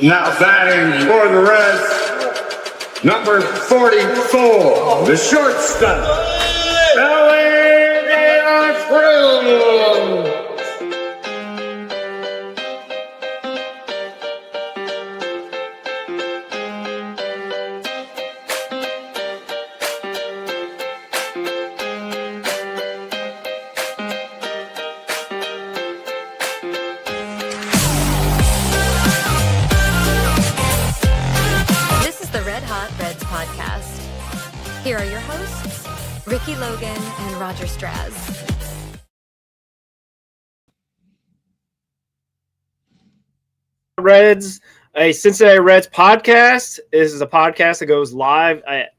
Now batting for the Reds, number 44, the shortstop, Ellie De La Cruz. Here are your hosts, Ricky Logan and Roger Straz. Reds, a Cincinnati Reds podcast. This is a podcast that goes live at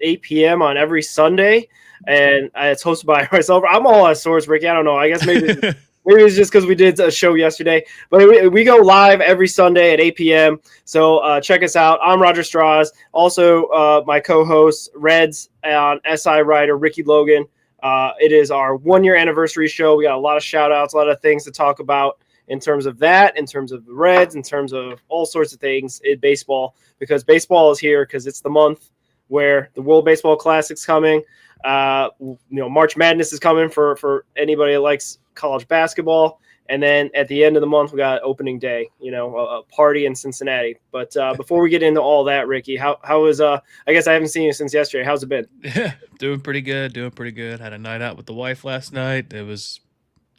8 p.m. on every Sunday, and it's hosted by myself. I'm all out of sorts, Ricky. I don't know. I guess maybe it's just because we did a show yesterday. But we go live every Sunday at 8 p.m. So check us out. I'm Roger Strauss. Also, my co-host, Reds on SI writer, Ricky Logan. It is our one-year anniversary show. We got a lot of shout-outs, a lot of things to talk about in terms of that, in terms of the Reds, in terms of all sorts of things in baseball, because baseball is here because it's the month where the World Baseball Classic's coming. March Madness is coming for anybody that likes college basketball. And then at the end of the month, we got opening day, a party in Cincinnati. But before we get into all that, Ricky, how is I guess I haven't seen you since yesterday. How's it been? Yeah, doing pretty good. Had a night out with the wife last night. It was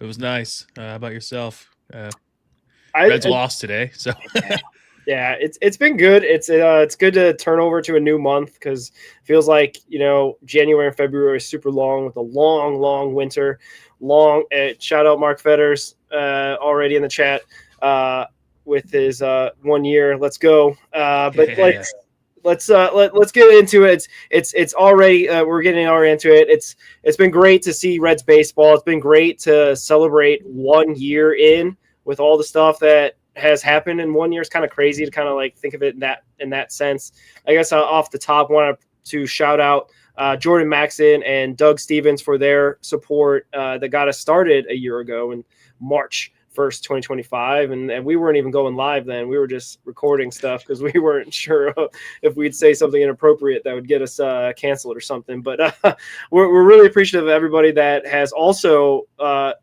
nice. How about yourself? Reds lost today, so yeah, it's been good. It's good to turn over to a new month because it feels like January and February is super long with a long winter. Shout out Mark Fetters already in the chat with his 1 year. Let's go. Let's get into it. It's already we're getting already into it. It's been great to see Reds baseball. It's been great to celebrate 1 year in with all the stuff that has happened in 1 year. It's kind of crazy to kind of like think of it in that sense. I guess off the top, wanted to shout out Jordan Maxson and Doug Stevens for their support that got us started a year ago in March 1st, 2025. And we weren't even going live then. We were just recording stuff because we weren't sure if we'd say something inappropriate that would get us canceled or something. But we're really appreciative of everybody that has also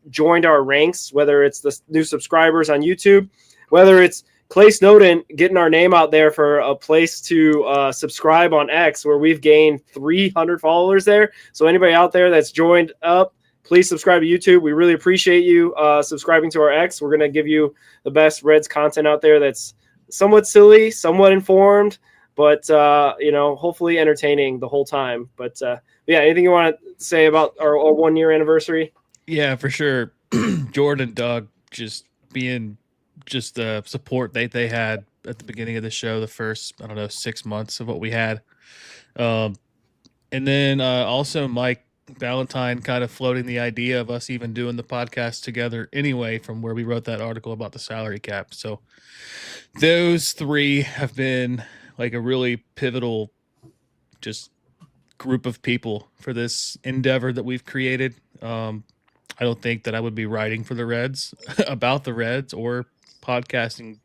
joined our ranks, whether it's the new subscribers on YouTube, whether it's Clay Snowden getting our name out there for a place to subscribe on X, where we've gained 300 followers there. So anybody out there that's joined up, please subscribe to YouTube. We really appreciate you subscribing to our X. We're going to give you the best Reds content out there that's somewhat silly, somewhat informed, but, hopefully entertaining the whole time. But, yeah, anything you want to say about our 1 year anniversary? Yeah, for sure. Jordan and Doug just being the support they had at the beginning of the show, the first, 6 months of what we had. And then also Mike Valentine kind of floating the idea of us even doing the podcast together anyway, from where we wrote that article about the salary cap. So those three have been like a really pivotal just group of people for this endeavor that we've created. I don't think that I would be writing for the Reds about the Reds or podcasting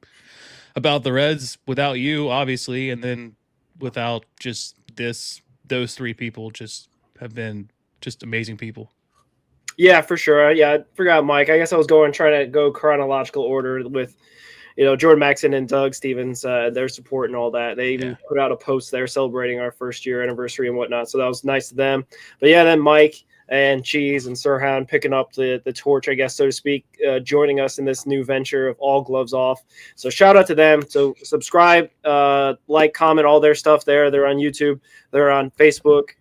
about the Reds without you, obviously, and then without just those three people just have been just amazing people. Yeah, for sure. Yeah, I forgot Mike. I guess I was trying to go chronological order with, Jordan Maxson and Doug Stevens, their support and all that. They even put out a post there celebrating our first year anniversary and whatnot. So that was nice of them. But yeah, then Mike and Cheese and Sirhan picking up the torch, I guess, so to speak, joining us in this new venture of All Gloves Off. So shout out to them. So subscribe, like, comment, all their stuff there. They're on YouTube. They're on Facebook,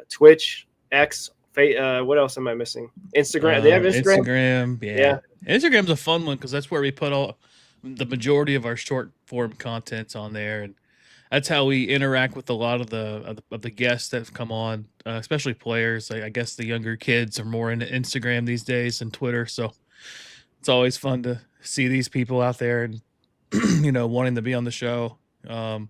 Twitch, X, what else am I missing? Instagram. They have Instagram? Instagram, yeah. Instagram's a fun one because that's where we put all the majority of our short form contents on there, and that's how we interact with a lot of the guests that have come on, especially players. I guess the younger kids are more into Instagram these days than Twitter, so it's always fun to see these people out there and wanting to be on the show. I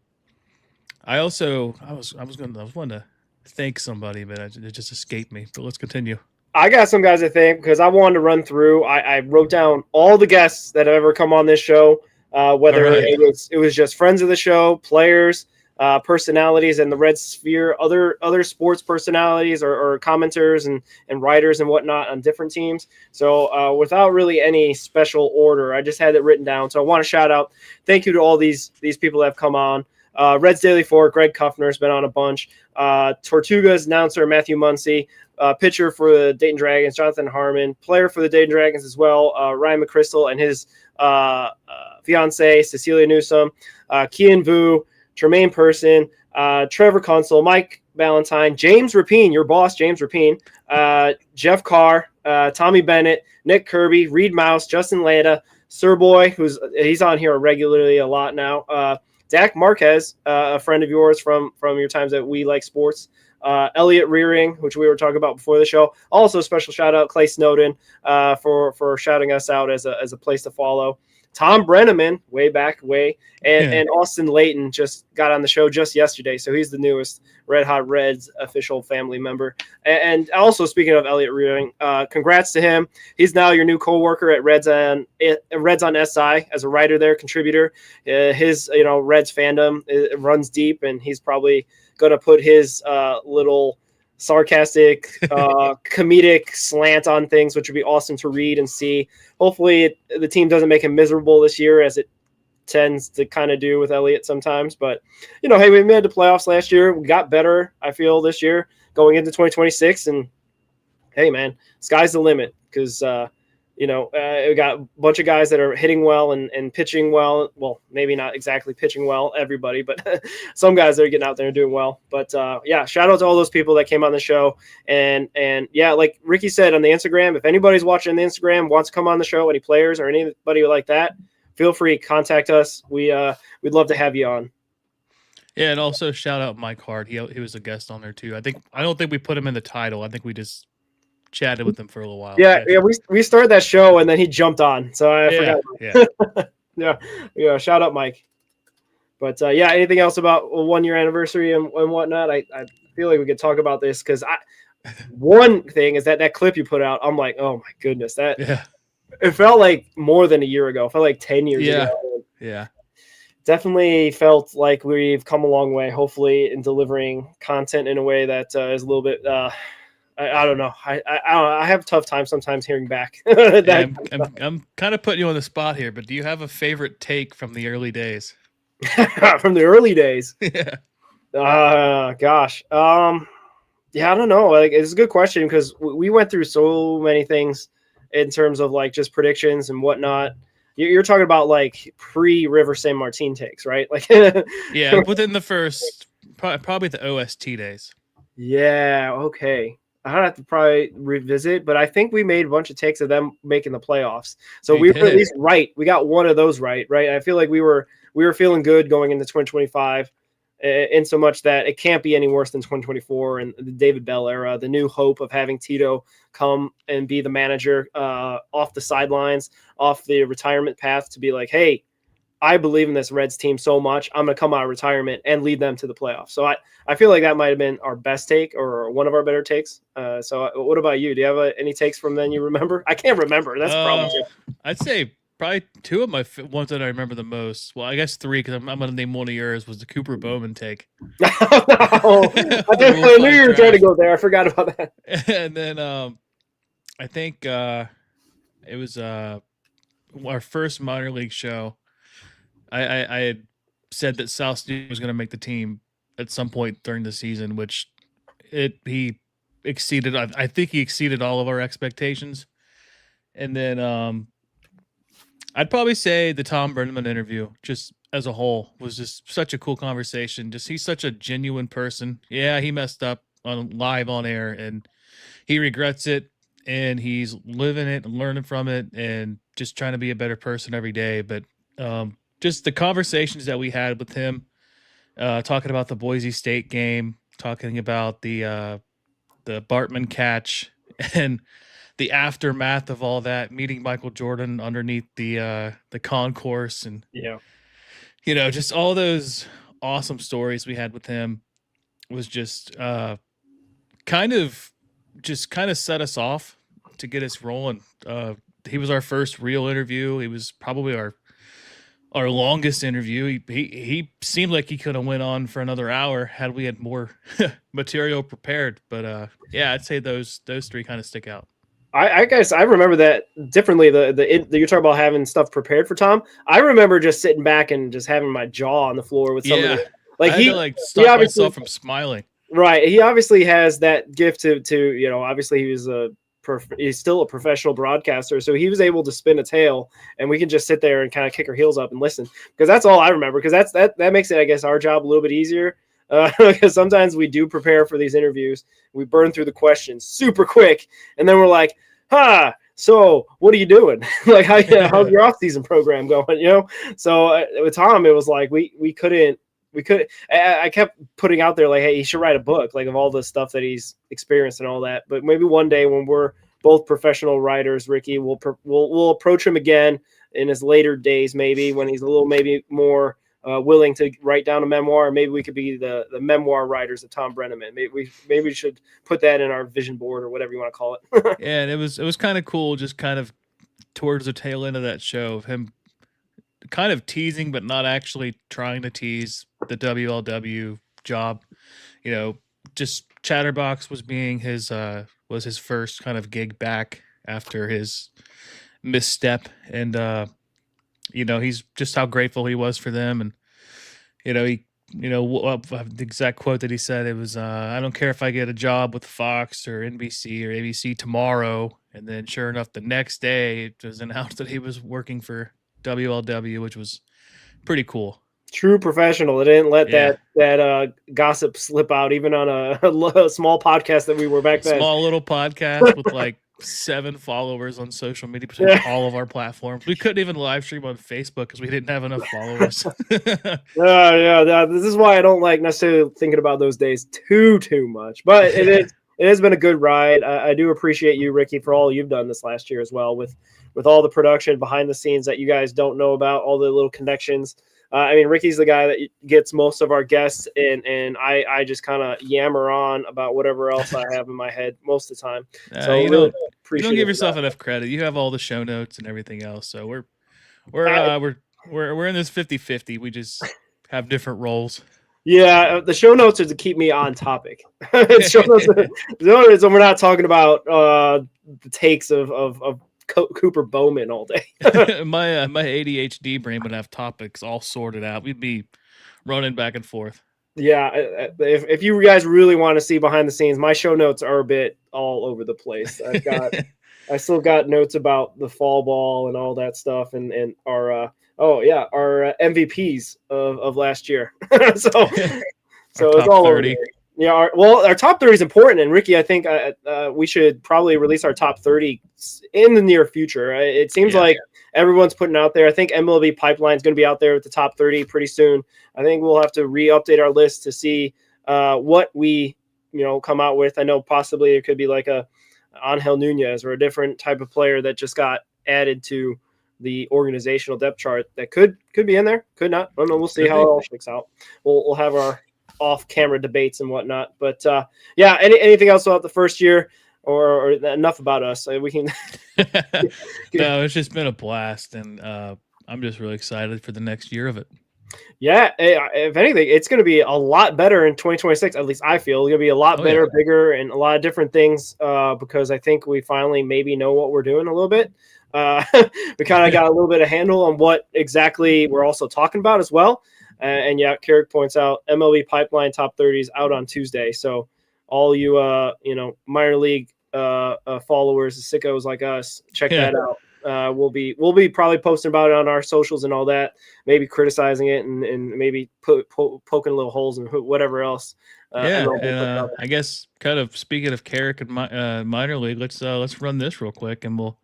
was wanting to thank somebody, but it just escaped me. But let's continue. I got some guys I think because I wanted to run through. I wrote down all the guests that have ever come on this show whether All right. it was just friends of the show, players, personalities in the Red sphere, other sports personalities or commenters and writers and whatnot on different teams. So without really any special order, I just had it written down. So I want to shout out, thank you to all these people that have come on. Reds Daily Fork, Greg Kuffner's been on a bunch. Tortugas announcer Matthew Muncy, pitcher for the Dayton Dragons Jonathan Harmon, player for the Dayton Dragons as well, Ryan McChrystal and his fiance Cecilia Newsom, Kian Vu, Tremaine Person, Trevor Kunsel, Mike Valentine, James Rapine, your boss, James Rapine, Jeff Carr, Tommy Bennett, Nick Kirby, Reed Mouse, Justin Leda, Sir Boy, he's on here regularly a lot now. Dak Marquez, a friend of yours from your times at We Like Sports. Elliot Rearing, which we were talking about before the show. Also, special shout out Clay Snowden for shouting us out as a place to follow. Tom Brenneman, and Austin Layton just got on the show just yesterday, so he's the newest Red Hot Reds official family member. And also, speaking of Elliot Rearing, congrats to him. He's now your new co-worker at Reds on SI as a writer there, contributor. His Reds fandom runs deep, and he's probably going to put his little sarcastic, comedic slant on things, which would be awesome to read and see. Hopefully the team doesn't make him miserable this year, as it tends to kind of do with Elliott sometimes. But, hey, we made the playoffs last year. We got better, I feel, this year going into 2026. And, hey, man, sky's the limit because, we got a bunch of guys that are hitting well and pitching well. Well, maybe not exactly pitching well, everybody, but some guys that are getting out there and doing well. But shout out to all those people that came on the show. And yeah, like Ricky said on the Instagram, if anybody's watching the Instagram, wants to come on the show, any players or anybody like that, feel free, contact us. We'd love to have you on. Yeah, and also shout out Mike Hart. He was a guest on there too. I don't think we put him in the title. I think we just chatted with him for a little while. Yeah, we started that show and then he jumped on, so I forgot. Yeah. Shout out Mike. But anything else about a 1 year anniversary and whatnot? I feel like we could talk about this because one thing is that clip you put out. I'm like, oh my goodness, it felt like more than a year ago. It felt like 10 years ago. Yeah. Definitely felt like we've come a long way, hopefully, in delivering content in a way that is a little bit. I don't know. I have a tough time sometimes hearing back. I'm kind of putting you on the spot here, but do you have a favorite take from the early days? From the early days? Yeah. Gosh. Yeah, I don't know. Like, it's a good question because we went through so many things in terms of like just predictions and whatnot. You're talking about like pre-River San Martin takes, right? Like, yeah, within the first, probably the OST days. Yeah. Okay. I'd have to probably revisit, but I think we made a bunch of takes of them making the playoffs. So we were at least right. We got one of those right? I feel like we were feeling good going into 2025, in so much that it can't be any worse than 2024 and the David Bell era, the new hope of having Tito come and be the manager off the sidelines, off the retirement path to be like, hey, I believe in this Reds team so much. I'm going to come out of retirement and lead them to the playoffs. So I feel like that might have been our best take or one of our better takes. So what about you? Do you have any takes from then you remember? I can't remember. That's a problem too. I'd say probably two of my ones that I remember the most. Well, I guess three because I'm going to name one of yours was the Cooper Bowman take. No, I knew you were trying to go there. I forgot about that. And then I think it was our first minor league show. I had said that South State was going to make the team at some point during the season, which he exceeded. I think he exceeded all of our expectations. And then I'd probably say the Tom Brenneman interview, just as a whole, was just such a cool conversation. Just he's such a genuine person. Yeah, he messed up live on air, and he regrets it, and he's living it and learning from it, and just trying to be a better person every day. But just the conversations that we had with him, talking about the Boise State game, talking about the Bartman catch, and the aftermath of all that, meeting Michael Jordan underneath the concourse, and just all those awesome stories we had with him was just kind of set us off to get us rolling. He was our first real interview. He was probably our our longest interview. He seemed like he could have went on for another hour had we had more material prepared. But yeah, I'd say those three kind of stick out. I guess I remember that differently. You're talking about having stuff prepared for Tom. I remember just sitting back and just having my jaw on the floor with some of the, like I had to stop myself from smiling. Right, he obviously has that gift to obviously he's still a professional broadcaster, so he was able to spin a tale, and we can just sit there and kind of kick our heels up and listen, because that's all I remember. Because that makes it, I guess, our job a little bit easier. Because sometimes we do prepare for these interviews, we burn through the questions super quick, and then we're like, so what are you doing? Like, how's your off-season program going? So with Tom, it was like we couldn't. I kept putting out there like, hey, he should write a book, like, of all the stuff that he's experienced and all that. But maybe one day when we're both professional writers, Ricky, we'll approach him again in his later days, maybe when he's a little maybe more willing to write down a memoir. Maybe we could be the memoir writers of Tom Brenneman. Maybe we should put that in our vision board or whatever you want to call it. Yeah, and it was kind of cool, just kind of towards the tail end of that show, of him kind of teasing but not actually trying to tease the WLW job. Just Chatterbox was his first kind of gig back after his misstep, and he's just how grateful he was for them. And the exact quote that he said, it was, I don't care if I get a job with Fox or NBC or ABC tomorrow. And then sure enough, the next day it was announced that he was working for WLW, which was pretty cool. True professional. It didn't let that gossip slip out, even on a small podcast that we were back then. Small little podcast with like 7 followers on social media, all of our platforms. We couldn't even live stream on Facebook because we didn't have enough followers. This is why I don't like necessarily thinking about those days too much. But it has been a good ride. I do appreciate you, Ricky, for all you've done this last year as well, with all the production behind the scenes that you guys don't know about, all the little connections. Ricky's the guy that gets most of our guests, and I just kind of yammer on about whatever else I have in my head most of the time. So you don't give yourself enough credit. You have all the show notes and everything else. So we're in this 50-50. We just have different roles. Yeah, the show notes are to keep me on topic. Show notes so we're not talking about the takes of Cooper Bowman all day. my ADHD brain would have topics all sorted out. We'd be running back and forth. Yeah, if you guys really want to see behind the scenes, my show notes are a bit all over the place. I still got notes about the fall ball and all that stuff, and our MVPs of last year. so it's all 30. Over there. Yeah, our top 30 is important, and Ricky, I think we should probably release our top 30 in the near future. It seems like everyone's putting out there. I think MLB Pipeline is going to be out there with the top 30 pretty soon. I think we'll have to re-update our list to see what we come out with. I know possibly it could be like a Angel Nunez or a different type of player that just got added to the organizational depth chart that could be in there, could not. I don't know. We'll see how it all shakes out. We'll have our off-camera debates and whatnot, but anything else about the first year, or enough about us? We can. No, it's just been a blast, and I'm just really excited for the next year of it. Yeah, if anything, it's going to be a lot better in 2026. At least I feel it's going to be a lot better, bigger, and a lot of different things. Because I think we finally maybe know what we're doing a little bit. We kind of got a little bit of handle on what exactly we're also talking about as well. And Carrick points out MLB Pipeline top 30 is out on Tuesday. So all you minor league followers, sickos like us, check that out. We'll be probably posting about it on our socials and all that. Maybe criticizing it and maybe poking little holes and whatever else. I guess kind of speaking of Carrick and minor league, let's run this real quick, and we'll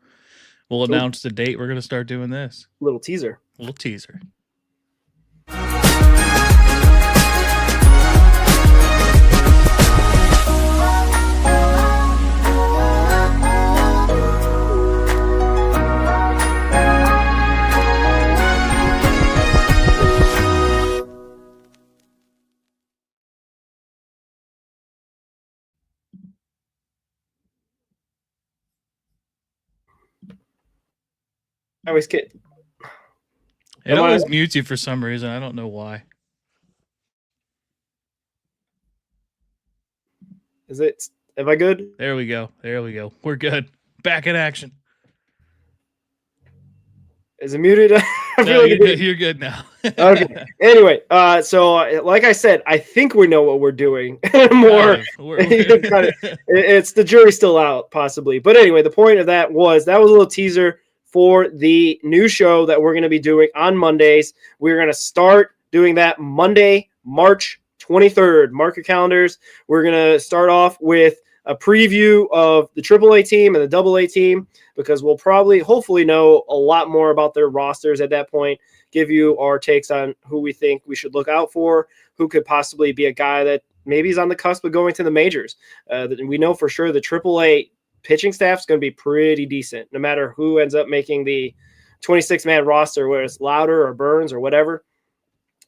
announce the date we're going to start doing this. Little teaser. I always get. It always mutes you for some reason. I don't know why. Is it? Am I good? There we go. We're good. Back in action. Is it muted? No, you're good now. Okay. Anyway, so like I said, I think we know what we're doing. It's the jury's still out, possibly. But anyway, the point of that was a little teaser for the new show that we're going to be doing on Mondays. We're going to start doing that Monday, March 23rd. Mark your calendars. We're going to start off with a preview of the AAA team and the AA team, because we'll hopefully know a lot more about their rosters at that point, give you our takes on who we think we should look out for, who could possibly be a guy that maybe is on the cusp of going to the majors. We know for sure the AAA pitching staff is going to be pretty decent, no matter who ends up making the 26-man roster, whether it's Louder or Burns or whatever.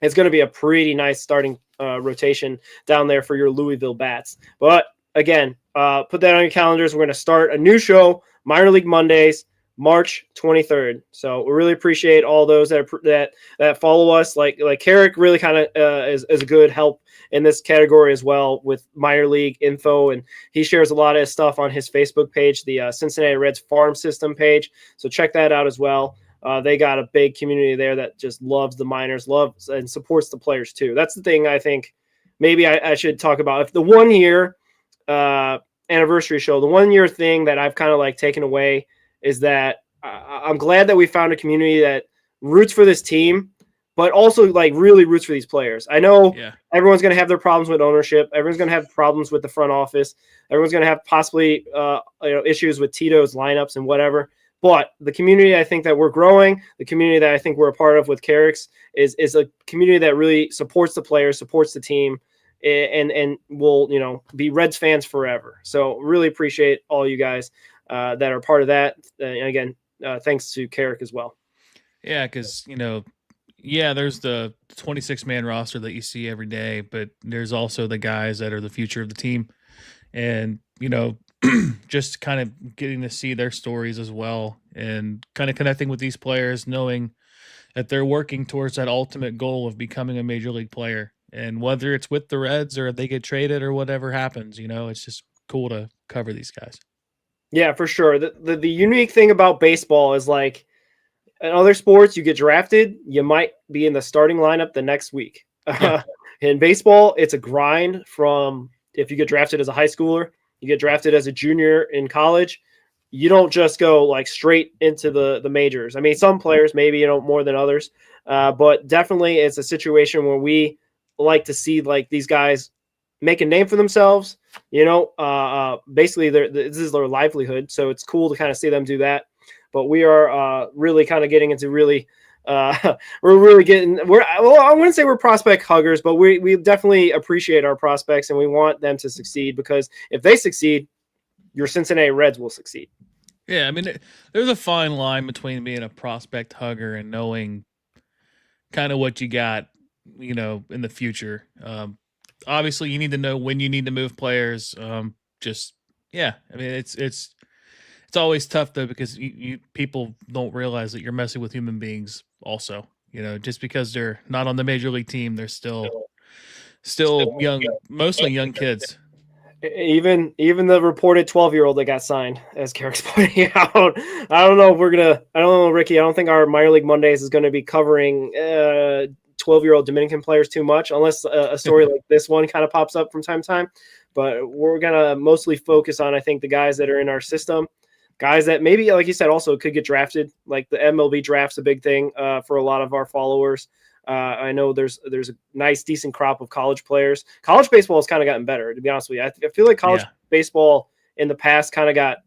It's going to be a pretty nice starting rotation down there for your Louisville Bats. But again, put that on your calendars. We're going to start a new show, Minor League Mondays, March 23rd. So we really appreciate all those that follow us. Like Carrick really kind of is a good help in this category as well with minor league info, and he shares a lot of stuff on his Facebook page, the Cincinnati Reds Farm System page. So check that out as well. They got a big community there that just loves the minors, loves and supports the players too. That's the thing I think maybe I should talk about. If the 1 year anniversary show, the 1 year thing that I've kind of like taken away is that I'm glad that we found a community that roots for this team, but also like really roots for these players. I know everyone's going to have their problems with ownership. Everyone's going to have problems with the front office. Everyone's going to have possibly issues with Tito's lineups and whatever. But the community I think that we're growing, the community that I think we're a part of with Carrick's is a community that really supports the players, supports the team, and will be Reds fans forever. So really appreciate all you guys that are part of that. And again, thanks to Carrick as well. Yeah, because there's the 26-man roster that you see every day, but there's also the guys that are the future of the team, and just kind of getting to see their stories as well, and kind of connecting with these players, knowing that they're working towards that ultimate goal of becoming a major league player. And whether it's with the Reds or they get traded or whatever happens, it's just cool to cover these guys. Yeah, for sure. The unique thing about baseball is, like in other sports, you get drafted, you might be in the starting lineup the next week. Yeah. In baseball, it's a grind from if you get drafted as a high schooler, you get drafted as a junior in college, you don't just go like straight into the majors. I mean, some players maybe, more than others, but definitely it's a situation where we like to see like these guys make a name for themselves, basically this is their livelihood. So it's cool to kind of see them do that. But we are really kind of getting into really, I wouldn't say we're prospect huggers, but we definitely appreciate our prospects and we want them to succeed, because if they succeed, your Cincinnati Reds will succeed. Yeah. I mean, there's a fine line between being a prospect hugger and knowing kind of what you got, in the future. Obviously you need to know when you need to move players. I mean, it's always tough though, because you people don't realize that you're messing with human beings also. Just because they're not on the major league team, they're still young, mostly young kids. Even the reported 12-year-old that got signed, as Carrick's pointing out. I don't know, Ricky. I don't think our Minor League Mondays is going to be covering 12-year-old Dominican players too much, unless a story like this one kind of pops up from time to time. But we're going to mostly focus on, I think, the guys that are in our system, guys that maybe, like you said, also could get drafted. Like the MLB draft's a big thing for a lot of our followers. I know there's a nice, decent crop of college players. College baseball has kind of gotten better, to be honest with you. I feel like college baseball in the past kind of got,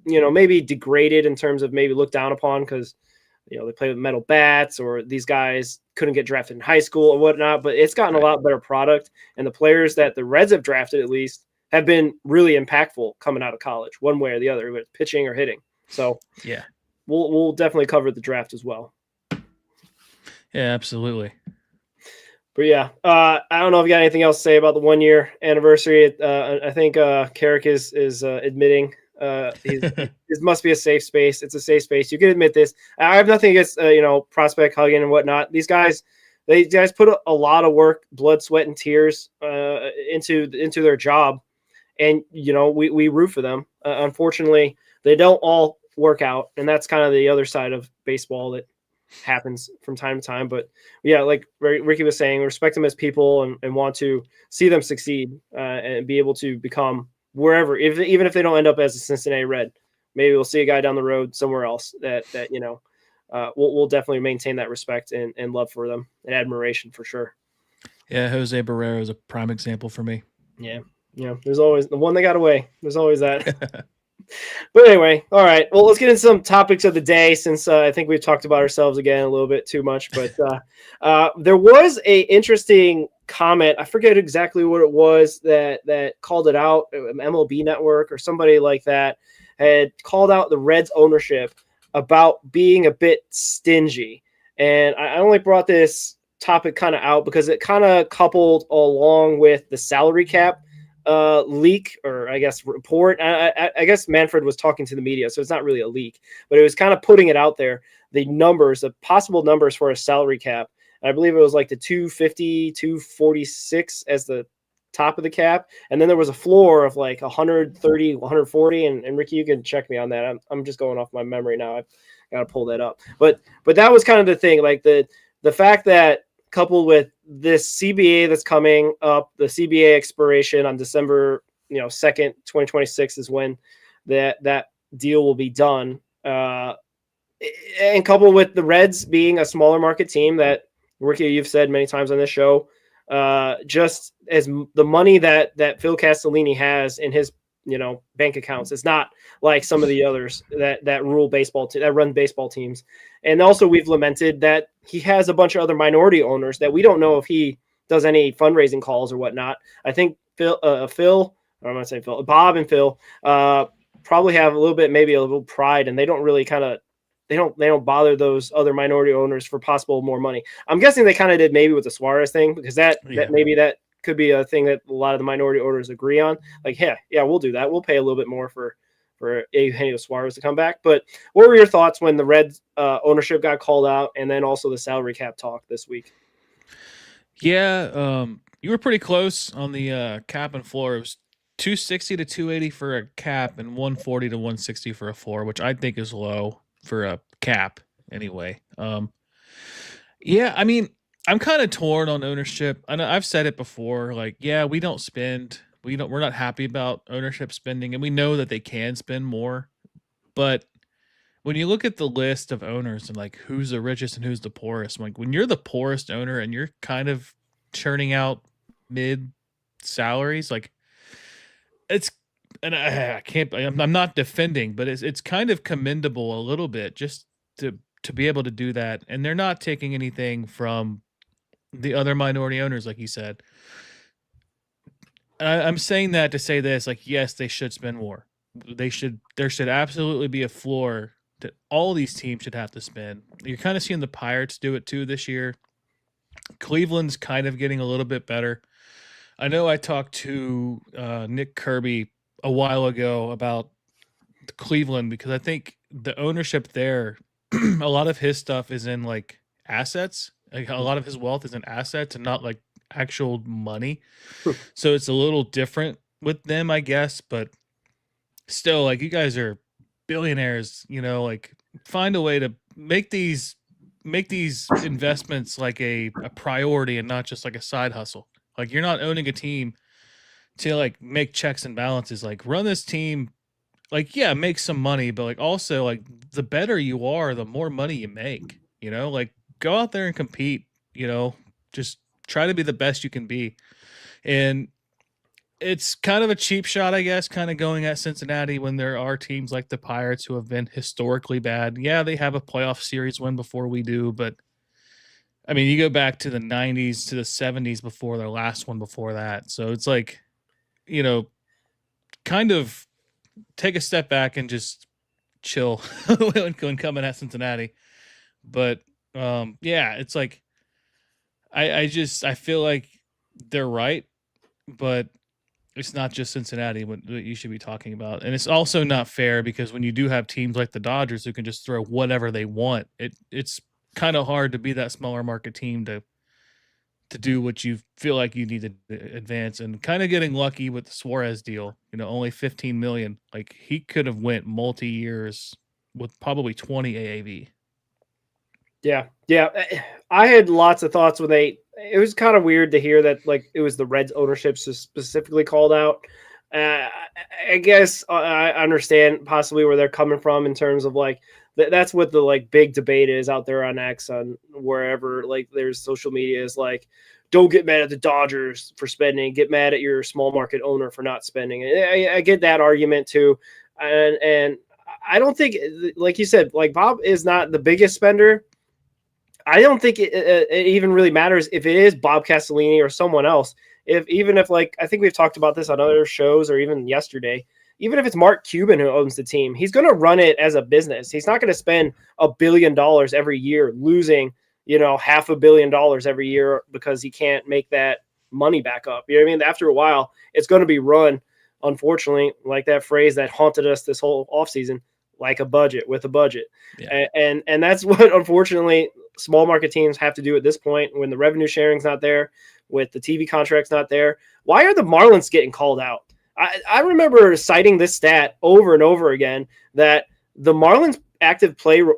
maybe degraded in terms of maybe looked down upon because, they play with metal bats, or these guys couldn't get drafted in high school or whatnot. But it's gotten a lot better product, and the players that the Reds have drafted at least have been really impactful coming out of college, one way or the other, whether it's pitching or hitting. So yeah, we'll definitely cover the draft as well. Yeah, absolutely. But yeah, I don't know if you got anything else to say about the 1 year anniversary. I think Carrick is admitting This must be a safe space. It's a safe space. You can admit this. I have nothing against prospect hugging and whatnot. These guys, put a lot of work, blood, sweat, and tears into their job, and we root for them. Unfortunately, they don't all work out, and that's kind of the other side of baseball that happens from time to time. But yeah, like Ricky was saying, respect them as people and want to see them succeed and be able to become wherever, even if they don't end up as a Cincinnati Red. Maybe we'll see a guy down the road somewhere else that we'll definitely maintain that respect and love for them and admiration for sure. Yeah, Jose Barrero is a prime example for me. Yeah, there's always the one that got away. There's always that. But anyway, all right. Well, let's get into some topics of the day, since I think we've talked about ourselves again a little bit too much. But there was a interesting comment. I forget exactly what it was that called it out. MLB Network or somebody like that had called out the Reds ownership about being a bit stingy. And I only brought this topic kind of out because it kind of coupled along with the salary cap leak, or I guess report. I guess Manfred was talking to the media, so it's not really a leak, but it was kind of putting it out there, the possible numbers for a salary cap. And I believe it was like the 250, 246 as the top of the cap, and then there was a floor of like 130, 140. And Ricky, you can check me on that. I'm just going off my memory now. I've got to pull that up. But that was kind of the thing, like the fact that, coupled with this CBA that's coming up, the CBA expiration on December 2nd, 2026 is when that deal will be done. And coupled with the Reds being a smaller market team that, Ricky, you've said many times on this show, just as the money that Phil Castellini has in his bank accounts, it's not like some of the others that run baseball teams. And also, we've lamented that he has a bunch of other minority owners that we don't know if he does any fundraising calls or whatnot. I think Bob and Phil probably have a little bit, maybe a little pride, and they don't really they don't bother those other minority owners for possible more money. I'm guessing they kind of did maybe with the Suarez thing, because that maybe that could be a thing that a lot of the minority owners agree on. Like, yeah, we'll do that. We'll pay a little bit more for Eugenio Suarez to come back. But what were your thoughts when the Reds ownership got called out, and then also the salary cap talk this week? Yeah, you were pretty close on the cap and floor. It was 260 to 280 for a cap and 140 to 160 for a floor, which I think is low for a cap anyway. Yeah, I mean, I'm kind of torn on ownership. I know I've said it before, like, yeah, we're not happy about ownership spending, and we know that they can spend more. But when you look at the list of owners and like who's the richest and who's the poorest, like when you're the poorest owner and you're kind of churning out mid salaries, like I'm not defending, but it's kind of commendable a little bit just to be able to do that. And they're not taking anything from the other minority owners, like you said. I'm saying that to say this, like, yes, they should spend more. There should absolutely be a floor that all these teams should have to spend. You're kind of seeing the Pirates do it too this year. Cleveland's kind of getting a little bit better. I know I talked to Nick Kirby a while ago about Cleveland, because I think the ownership there, a lot of his stuff is in like assets. Like a lot of his wealth is in assets and not like actual money. So it's a little different with them, I guess, but still, like, you guys are billionaires, like, find a way to make these investments like a priority and not just like a side hustle. Like, you're not owning a team to like make checks and balances. Like, run this team, like, yeah, make some money, but like also, like, the better you are, the more money you make, like, go out there and compete, just try to be the best you can be. And it's kind of a cheap shot, I guess, kind of going at Cincinnati when there are teams like the Pirates who have been historically bad. Yeah, they have a playoff series win before we do, but I mean, you go back to the 90s to the 70s before their last one before that. So it's like, kind of take a step back and just chill when coming at Cincinnati. But yeah, it's like I feel like they're right, but it's not just Cincinnati what you should be talking about. And it's also not fair because when you do have teams like the Dodgers who can just throw whatever they want, it's kind of hard to be that smaller market team to do what you feel like you need to advance, and kind of getting lucky with the Suarez deal, only 15 million. Like he could have went multi years with probably 20 AAV. Yeah. I had lots of thoughts when it was kind of weird to hear that like it was the Reds ownership specifically called out. I guess I understand possibly where they're coming from in terms of like that's what the like big debate is out there on X, on wherever like there's social media, is like, don't get mad at the Dodgers for spending, get mad at your small market owner for not spending. I get that argument too, and I don't think, like you said, like Bob is not the biggest spender. I don't think it even really matters if it is Bob Castellini or someone else. Even if like, I think we've talked about this on other shows or even yesterday, even if it's Mark Cuban who owns the team, he's going to run it as a business. He's not going to spend $1 billion every year losing, $500 million every year because he can't make that money back up. You know what I mean? After a while, it's going to be run, unfortunately, like that phrase that haunted us this whole offseason, like a budget with a budget. Yeah. And that's what, unfortunately, small market teams have to do at this point when the revenue sharing's not there, with the TV contracts not there. Why are the Marlins getting called out? I remember citing this stat over and over again that the Marlins active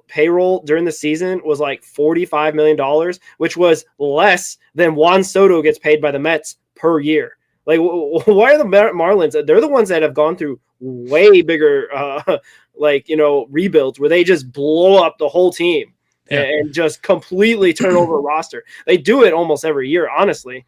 payroll during the season was like $45 million, which was less than Juan Soto gets paid by the Mets per year. Like, why are the Marlins? They're the ones that have gone through way bigger, rebuilds where they just blow up the whole team. Yeah. And just completely turn over a roster. They do it almost every year, honestly.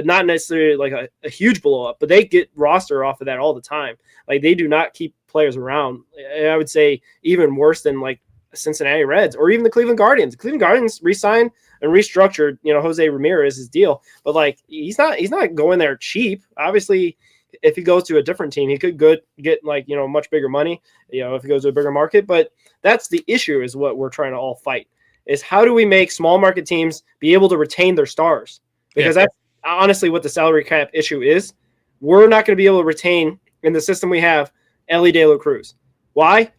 Not necessarily like a huge blow up, but they get roster off of that all the time. Like, they do not keep players around. I would say even worse than like Cincinnati Reds or even the Cleveland Guardians. The Cleveland Guardians re-signed and restructured, Jose Ramirez's deal, but like he's not going there cheap. Obviously, if he goes to a different team, he could get like much bigger money. If he goes to a bigger market, but that's the issue. Is what we're trying to all fight. Is how do we make small market teams be able to retain their stars? Because that's honestly what the salary cap issue is. We're not going to be able to retain in the system we have Elly De La Cruz. Why?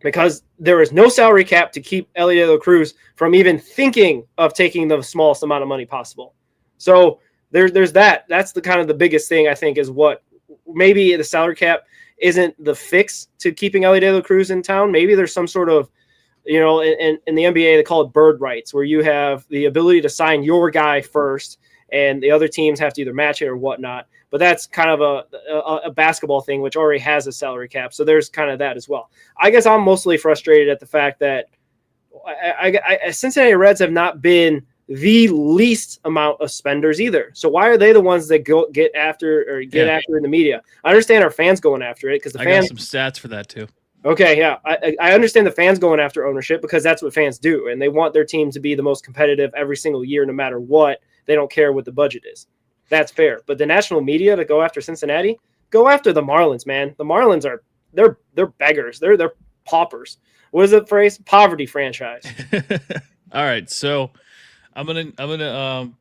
Because there is no salary cap to keep Elly De La Cruz from even thinking of taking the smallest amount of money possible. So there's that. That's the kind of the biggest thing, I think, is what maybe the salary cap isn't the fix to keeping Elly De La Cruz in town. Maybe there's some sort of, in the NBA, they call it bird rights, where you have the ability to sign your guy first and the other teams have to either match it or whatnot. But that's kind of a basketball thing, which already has a salary cap. So there's kind of that as well. I guess I'm mostly frustrated at the fact that Cincinnati Reds have not been the least amount of spenders either. So why are they the ones that get after in the media? I understand our fans going after it because I got some stats for that too. Okay, yeah. I understand the fans going after ownership because that's what fans do, and they want their team to be the most competitive every single year, no matter what. They don't care what the budget is. That's fair. But the national media to go after Cincinnati, go after the Marlins, man. The Marlins they're beggars. They're paupers. What is the phrase? Poverty franchise. All right, so I'm gonna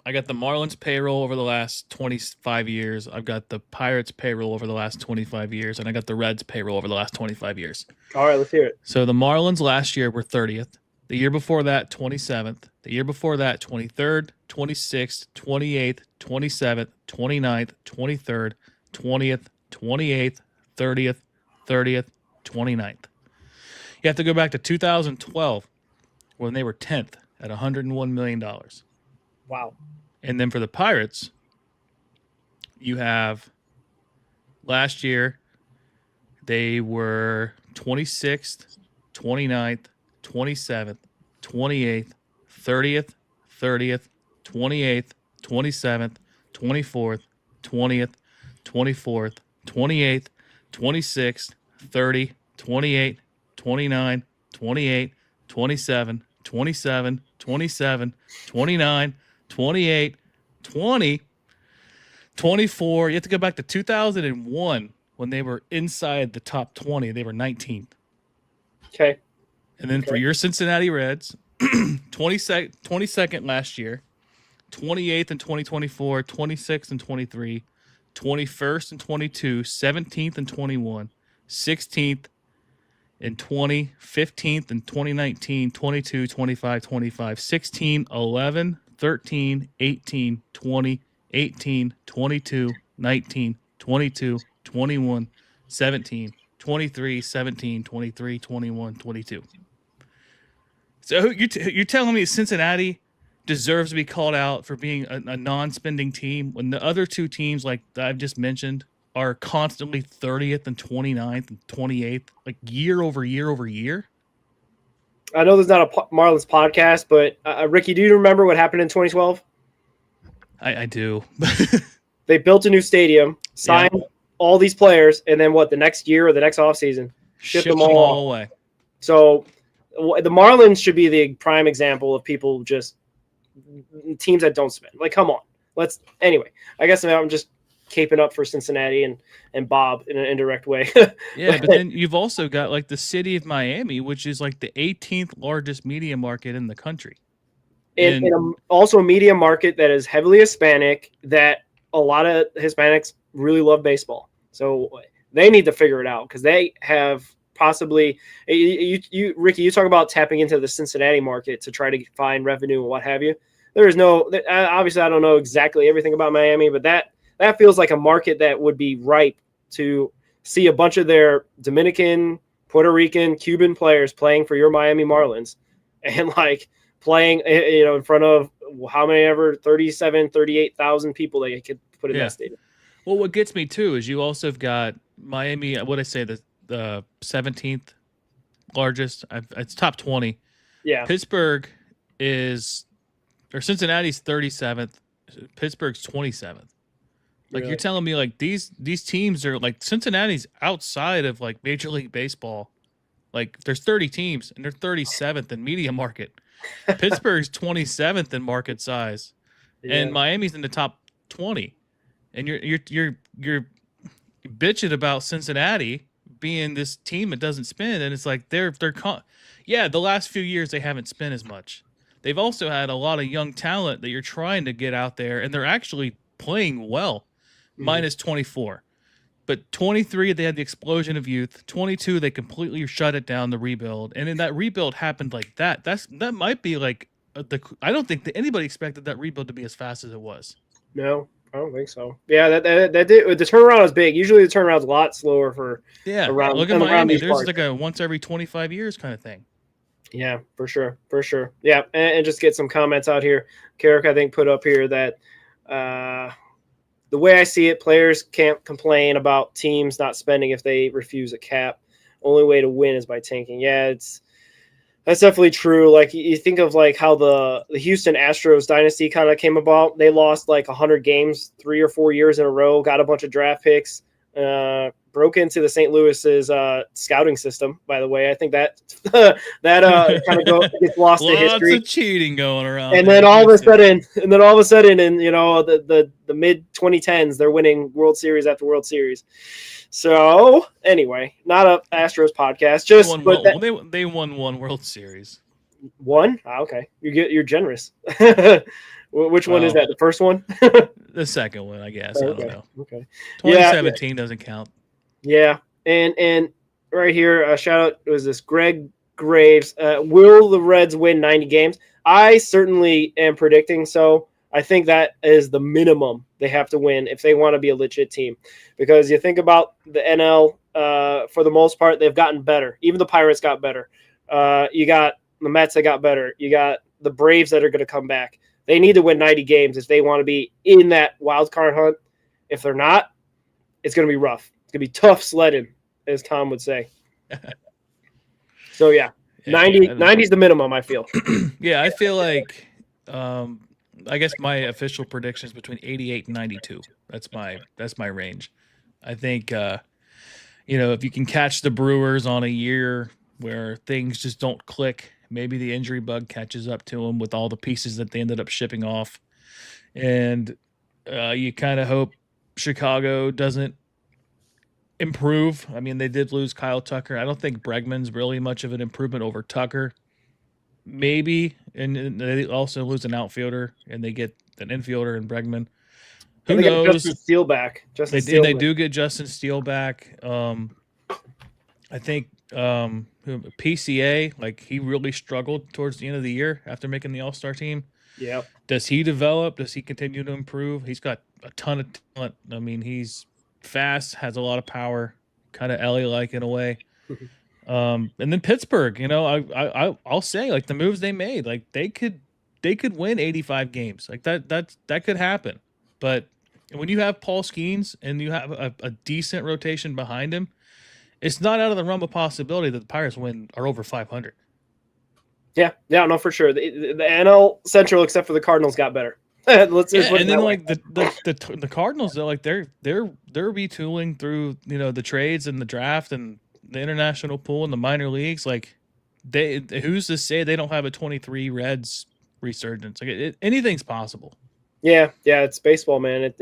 I got the Marlins payroll over the last 25 years. I've got the Pirates payroll over the last 25 years, and I got the Reds payroll over the last 25 years. All right, let's hear it. So the Marlins last year were 30th. The year before that, 27th. The year before that, 23rd, 26th, 28th, 27th, 29th, 23rd, 20th, 28th, 30th, 30th, 29th. You have to go back to 2012 when they were 10th at $101 million. Wow. And then for the Pirates, you have last year, they were 26th, 29th, 27th, 28th, 30th, 30th, 28th, 27th, 24th, 20th, 24th, 28th, 26th, 30, 28, 29, 28, 27, 27, 27, 29, 28, 20, 24. You have to go back to 2001 when they were inside the top 20. They were 19th. Okay. And then for your Cincinnati Reds, 22nd last year, 28th in 2024, 26th in 23, 21st and 22, 17th and 21, 16th and 20, 15th and 2019, 22, 25, 25, 16, 11, 13, 18, 20, 18, 22, 19, 22, 21, 17, 23, 17, 23, 21, 22. So you're telling me Cincinnati deserves to be called out for being a non-spending team when the other two teams, like I've just mentioned, are constantly 30th and 29th and 28th, like year over year over year? I know there's not a Marlins podcast, but Ricky, do you remember what happened in 2012? I do. They built a new stadium, signed all these players, and then the next year or the next offseason, shipped them all away. So the Marlins should be the prime example of people just teams that don't spend. Like, come on. Anyway, I guess I'm just caping up for Cincinnati and Bob in an indirect way. Yeah, but then you've also got like the city of Miami, which is like the 18th largest media market in the country. And also a media market that is heavily Hispanic, that a lot of Hispanics really love baseball. So they need to figure it out because they have possibly you Ricky, you talk about tapping into the Cincinnati market to try to find revenue and what have you. There is no, obviously I don't know exactly everything about Miami, but that feels like a market that would be ripe to see a bunch of their Dominican, Puerto Rican, Cuban players playing for your Miami Marlins and like playing, in front of how many ever 38,000 people they could put in that stadium. Well, what gets me too is you also have got Miami. What I say, the 17th largest. It's top 20. Yeah. Pittsburgh or Cincinnati's 37th. Pittsburgh's 27th. Like You're telling me like these teams are like Cincinnati's outside of like Major League Baseball. Like there's 30 teams and they're 37th in media market. Pittsburgh's 27th in market size, and Miami's in the top 20. And you're bitching about Cincinnati being this team that doesn't spend, and it's like the last few years they haven't spent as much. They've also had a lot of young talent that you're trying to get out there, and they're actually playing well. Minus 24. But 23, they had the explosion of youth. 22, they completely shut it down, the rebuild. And then that rebuild happened like that. That might be like I don't think that anybody expected that rebuild to be as fast as it was. No, I don't think so. Yeah, that did. The turnaround was big. Usually the turnaround's a lot slower for around. Look at Miami. There's like a once every 25 years kind of thing. Yeah, for sure. Yeah, and just get some comments out here. Carrick, I think, put up here that the way I see it, players can't complain about teams not spending if they refuse a cap. Only way to win is by tanking. Yeah, that's definitely true. Like you think of like how the Houston Astros dynasty kind of came about. They lost like 100 games 3 or 4 years in a row, got a bunch of draft picks, broke into the St. Louis's scouting system. By the way, I think that kind of gets lost to history. Lots of cheating going around. And then all of a sudden, in the mid 2010s, they're winning World Series after World Series. So anyway, not a Astros podcast. They won one World Series. One? Okay, you're generous. Which one is that? The first one? The second one, I guess. I don't know. Okay. 2017 doesn't count. Yeah, and right here, shout out was this Greg Graves. Will the Reds win 90 games? I certainly am predicting so. I think that is the minimum they have to win if they want to be a legit team. Because you think about the NL, for the most part, they've gotten better. Even the Pirates got better. You got the Mets that got better. You got the Braves that are going to come back. They need to win 90 games if they want to be in that wild card hunt. If they're not, it's going to be rough. It's going to be tough sledding, as Tom would say. So, 90 is the minimum, I feel. Yeah, I feel like I guess my official prediction is between 88 and 92. That's my range. I think if you can catch the Brewers on a year where things just don't click, maybe the injury bug catches up to them with all the pieces that they ended up shipping off, and you kind of hope Chicago doesn't improve. I mean, they did lose Kyle Tucker. I don't think Bregman's really much of an improvement over Tucker. Maybe, and they also lose an outfielder, and they get an infielder in Bregman. And Who they got knows? Justin Steele back. They do get Justin Steele back. I think PCA, like, he really struggled towards the end of the year after making the All-Star team. Yeah. Does he develop? Does he continue to improve? He's got a ton of talent. I mean, he's fast, has a lot of power, kind of Ellie-like in a way. And then Pittsburgh, I'll say, like, the moves they made, like, they could win 85 games. Like, that could happen. But when you have Paul Skeens and you have a decent rotation behind him, it's not out of the realm of possibility that the Pirates are over 500. Yeah, no, for sure. The NL Central, except for the Cardinals, got better. Let's and then like the Cardinals, though, like they're retooling through the trades and the draft and the international pool and the minor leagues. Like who's to say they don't have a 23 Reds resurgence? Like anything's possible. Yeah, it's baseball, man.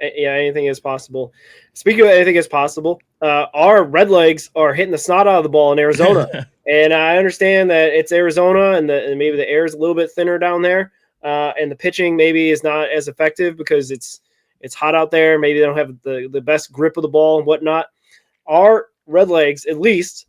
Anything is possible. Speaking of anything is possible, our Redlegs are hitting the snot out of the ball in Arizona. And I understand that it's Arizona and maybe the air is a little bit thinner down there. And the pitching maybe is not as effective because it's hot out there. Maybe they don't have the best grip of the ball and whatnot. Our Redlegs, at least,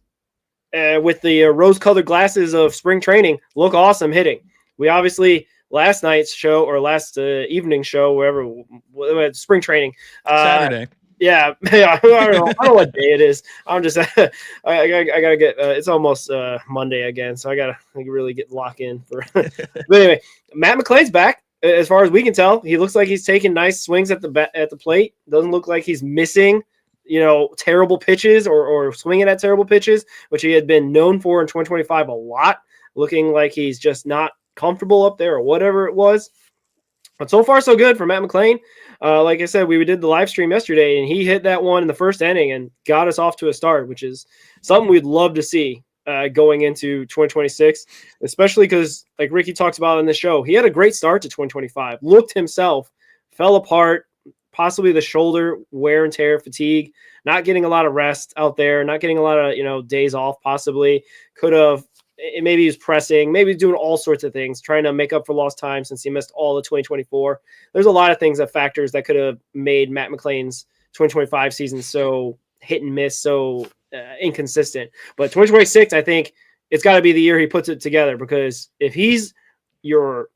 with the rose-colored glasses of spring training, look awesome hitting. We obviously – last night's show or last evening show, wherever, spring training. Saturday. Yeah. I don't know what day it is. I'm just, I gotta get, it's almost Monday again. So I gotta really get locked in for, but anyway, Matt McLain's back. As far as we can tell, he looks like he's taking nice swings at the plate. Doesn't look like he's missing, terrible pitches or swinging at terrible pitches, which he had been known for in 2025 a lot, looking like he's just not comfortable up there or whatever it was. But so far so good for Matt McLain. Like I said, we did the live stream yesterday and he hit that one in the first inning and got us off to a start, which is something we'd love to see going into 2026, especially because, like Ricky talks about in the show, he had a great start to 2025, looked himself, fell apart, possibly the shoulder wear and tear, fatigue, not getting a lot of rest out there, not getting a lot of days off, possibly could have. Maybe he was pressing, maybe doing all sorts of things, trying to make up for lost time since he missed all of 2024. There's a lot of factors that could have made Matt McLain's 2025 season so hit and miss, so inconsistent. But 2026, I think it's got to be the year he puts it together, because if he's your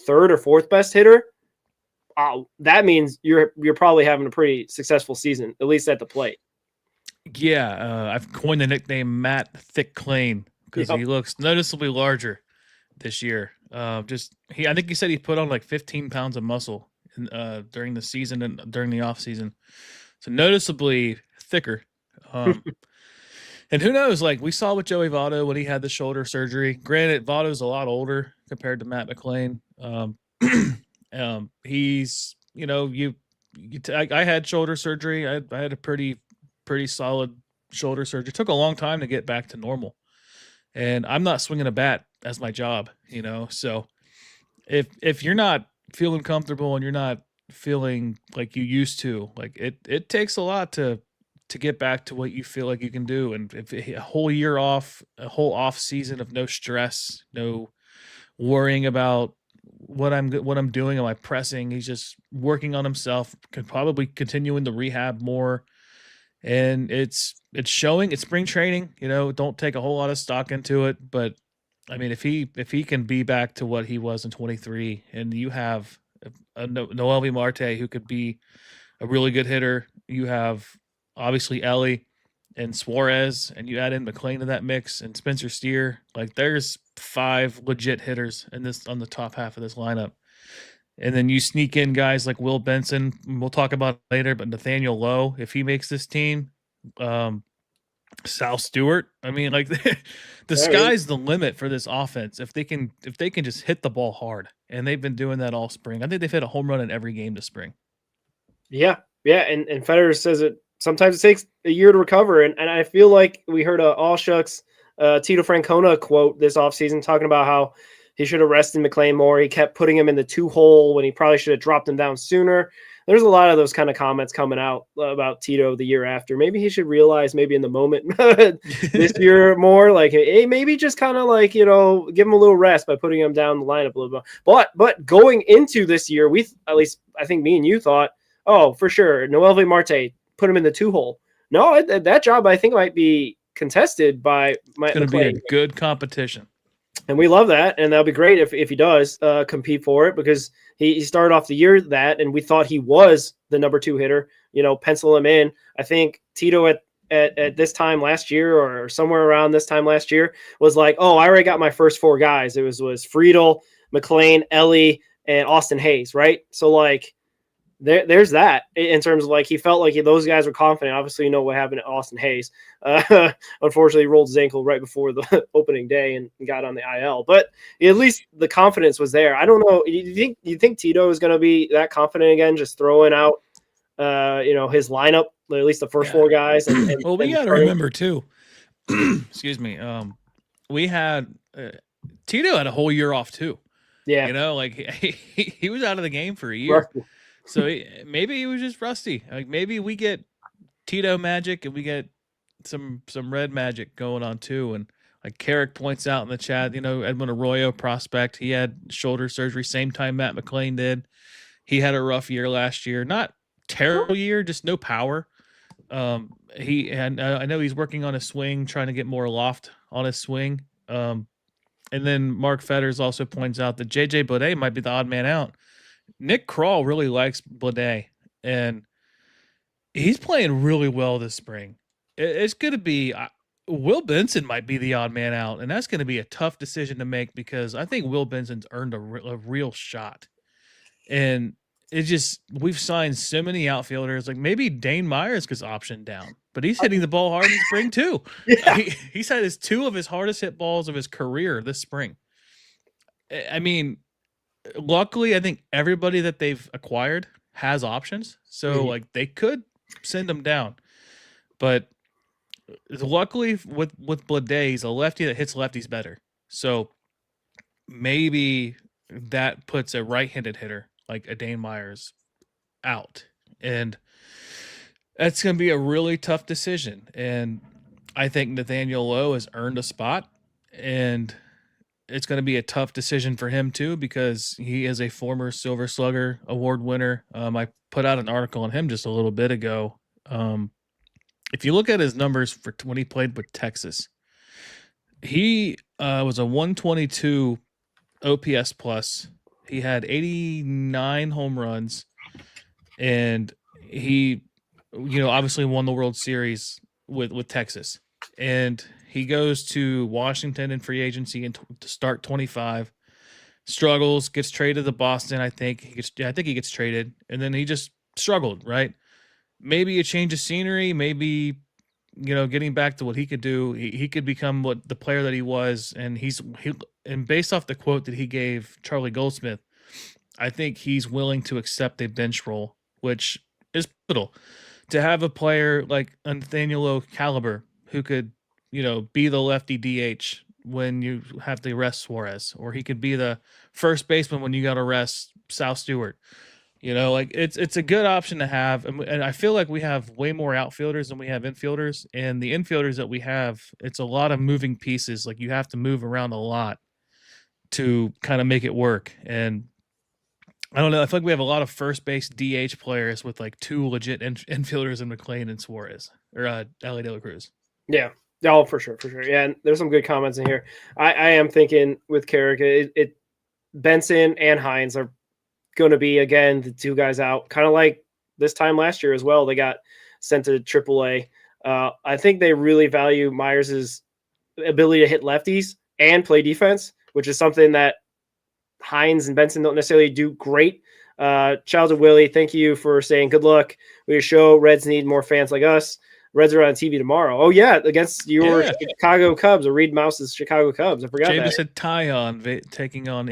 third or fourth best hitter, that means you're probably having a pretty successful season, at least at the plate. Yeah, I've coined the nickname Matt Thick Clain, because he looks noticeably larger this year. I think he said he put on like 15 pounds of muscle during the season and during the off season, so noticeably thicker. And who knows? Like we saw with Joey Votto when he had the shoulder surgery. Granted, Votto's a lot older compared to Matt McLain. He's I had shoulder surgery. I had a pretty solid shoulder surgery. It took a long time to get back to normal. And I'm not swinging a bat as my job, So if you're not feeling comfortable and you're not feeling like you used to, like it takes a lot to get back to what you feel like you can do. And if a whole year off, a whole off season of no stress, no worrying about what I'm doing, am I pressing? He's just working on himself, could probably continue in the rehab more. And it's showing. It's spring training, don't take a whole lot of stock into it. But I mean, if he can be back to what he was in 23, and you have a Noelvi Marte who could be a really good hitter, you have obviously Ellie and Suarez, and you add in McLain to that mix and Spencer Steer, like there's 5 legit hitters on the top half of this lineup. And then you sneak in guys like Will Benson, we'll talk about it later, but Nathaniel Lowe, if he makes this team, Sal Stewart. I mean, like the sky's the limit for this offense. If they can just hit the ball hard, and they've been doing that all spring. I think they've hit a home run in every game this spring. Yeah. And Federer says it sometimes it takes a year to recover. And I feel like we heard a all shucks Tito Francona quote this offseason talking about how he should have rested McLain more. He kept putting him in the 2-hole when he probably should have dropped him down sooner. There's a lot of those kind of comments coming out about Tito the year after. Maybe he should realize maybe in the moment this year more, like, hey, maybe just kind of like, give him a little rest by putting him down the lineup a little bit. But going into this year, at least I think me and you thought, oh, for sure, Noelvi Marte, put him in the 2-hole. No, that job I think might be contested by It's going to be a good competition. And we love that, and that'll be great if he does compete for it, because he started off the year that, and we thought he was the number 2 hitter. Pencil him in. I think Tito at this time last year, or somewhere around this time last year, was like, oh, I already got my first 4 guys. It was Friedel, McLean, Ellie, and Austin Hayes, right? So like, there's that in terms of like, he felt like those guys were confident. Obviously, what happened to Austin Hayes. Unfortunately, he rolled his ankle right before the opening day and got on the IL. But at least the confidence was there. I don't know. You think Tito is going to be that confident again, just throwing out, his lineup, at least the first 4 guys? Well, we got to remember too. Excuse me. We had Tito had a whole year off too. Yeah, like he was out of the game for a year. Rusty. So maybe he was just rusty. Like maybe we get Tito magic and we get some red magic going on too. And like Carrick points out in the chat, Edwin Arroyo prospect, he had shoulder surgery same time Matt McLean did. He had a rough year last year, not terrible year, just no power. I know he's working on his swing, trying to get more loft on his swing. And then Mark Fetters also points out that JJ Bleday might be the odd man out. Nick Krall really likes Bleday, and he's playing really well this spring. It's going to be Will Benson might be the odd man out, and that's going to be a tough decision to make, because I think Will Benson's earned a real shot. And we've signed so many outfielders. Like maybe Dane Myers gets optioned down, but he's hitting the ball hard in the spring too. Yeah. He's had 2 of his hardest hit balls of his career this spring. I mean, luckily, I think everybody that they've acquired has options, so like they could send them down. But luckily, with Bleday, he's a lefty that hits lefties better. So maybe that puts a right-handed hitter like a Dane Myers out, and that's going to be a really tough decision. And I think Nathaniel Lowe has earned a spot, and it's going to be a tough decision for him too, because he is a former Silver Slugger award winner. I put out an article on him just a little bit ago. If you look at his numbers for when he played with Texas, he was a 122 OPS plus. He had 89 home runs, and he, obviously won the World Series with Texas. And he goes to Washington in free agency and to start 25, struggles, gets traded to Boston. I think he gets traded, and then he just struggled, right? Maybe a change of scenery, maybe, getting back to what he could do. He could become what the player that he was. And and based off the quote that he gave Charlie Goldsmith, I think he's willing to accept a bench role, which is pivotal to have a player like Nathaniel Lowe caliber who could, be the lefty DH when you have to rest Suarez, or he could be the first baseman when you got to rest Sal Stewart. It's a good option to have. And I feel like we have way more outfielders than we have infielders, and the infielders that we have, it's a lot of moving pieces. Like you have to move around a lot to kind of make it work. And I don't know. I feel like we have a lot of first base DH players with like 2 legit infielders in McLean and Suarez, or Ellie De La Cruz. Yeah. Oh, for sure. Yeah, and there's some good comments in here. I am thinking with Carrick, Benson and Hines are going to be, again, the 2 guys out, kind of like this time last year as well. They got sent to AAA. I think they really value Myers' ability to hit lefties and play defense, which is something that Hines and Benson don't necessarily do great. Shout out to Willie. Thank you for saying good luck with your show. Reds need more fans like us. Reds are on TV tomorrow. Oh, yeah, against your Chicago Cubs, or Reed Mouse's Chicago Cubs. I forgot that. Jameson Taillon taking on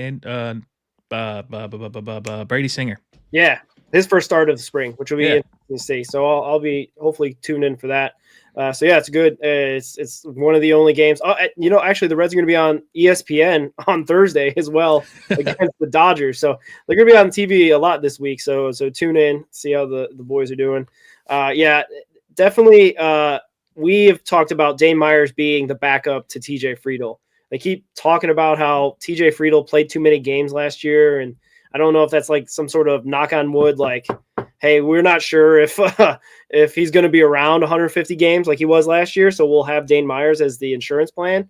Brady Singer. Yeah, his first start of the spring, which will be interesting to see. So I'll be hopefully tuned in for that. So yeah, it's good. It's one of the only games. Oh, actually, the Reds are going to be on ESPN on Thursday as well against the Dodgers. So they're going to be on TV a lot this week. So tune in, see how the boys are doing. Yeah, definitely. We have talked about Dane Myers being the backup to TJ Friedel. They keep talking about how TJ Friedel played too many games last year, and I don't know if that's like some sort of knock on wood, like, hey, we're not sure if he's going to be around 150 games like he was last year, so we'll have Dane Myers as the insurance plan.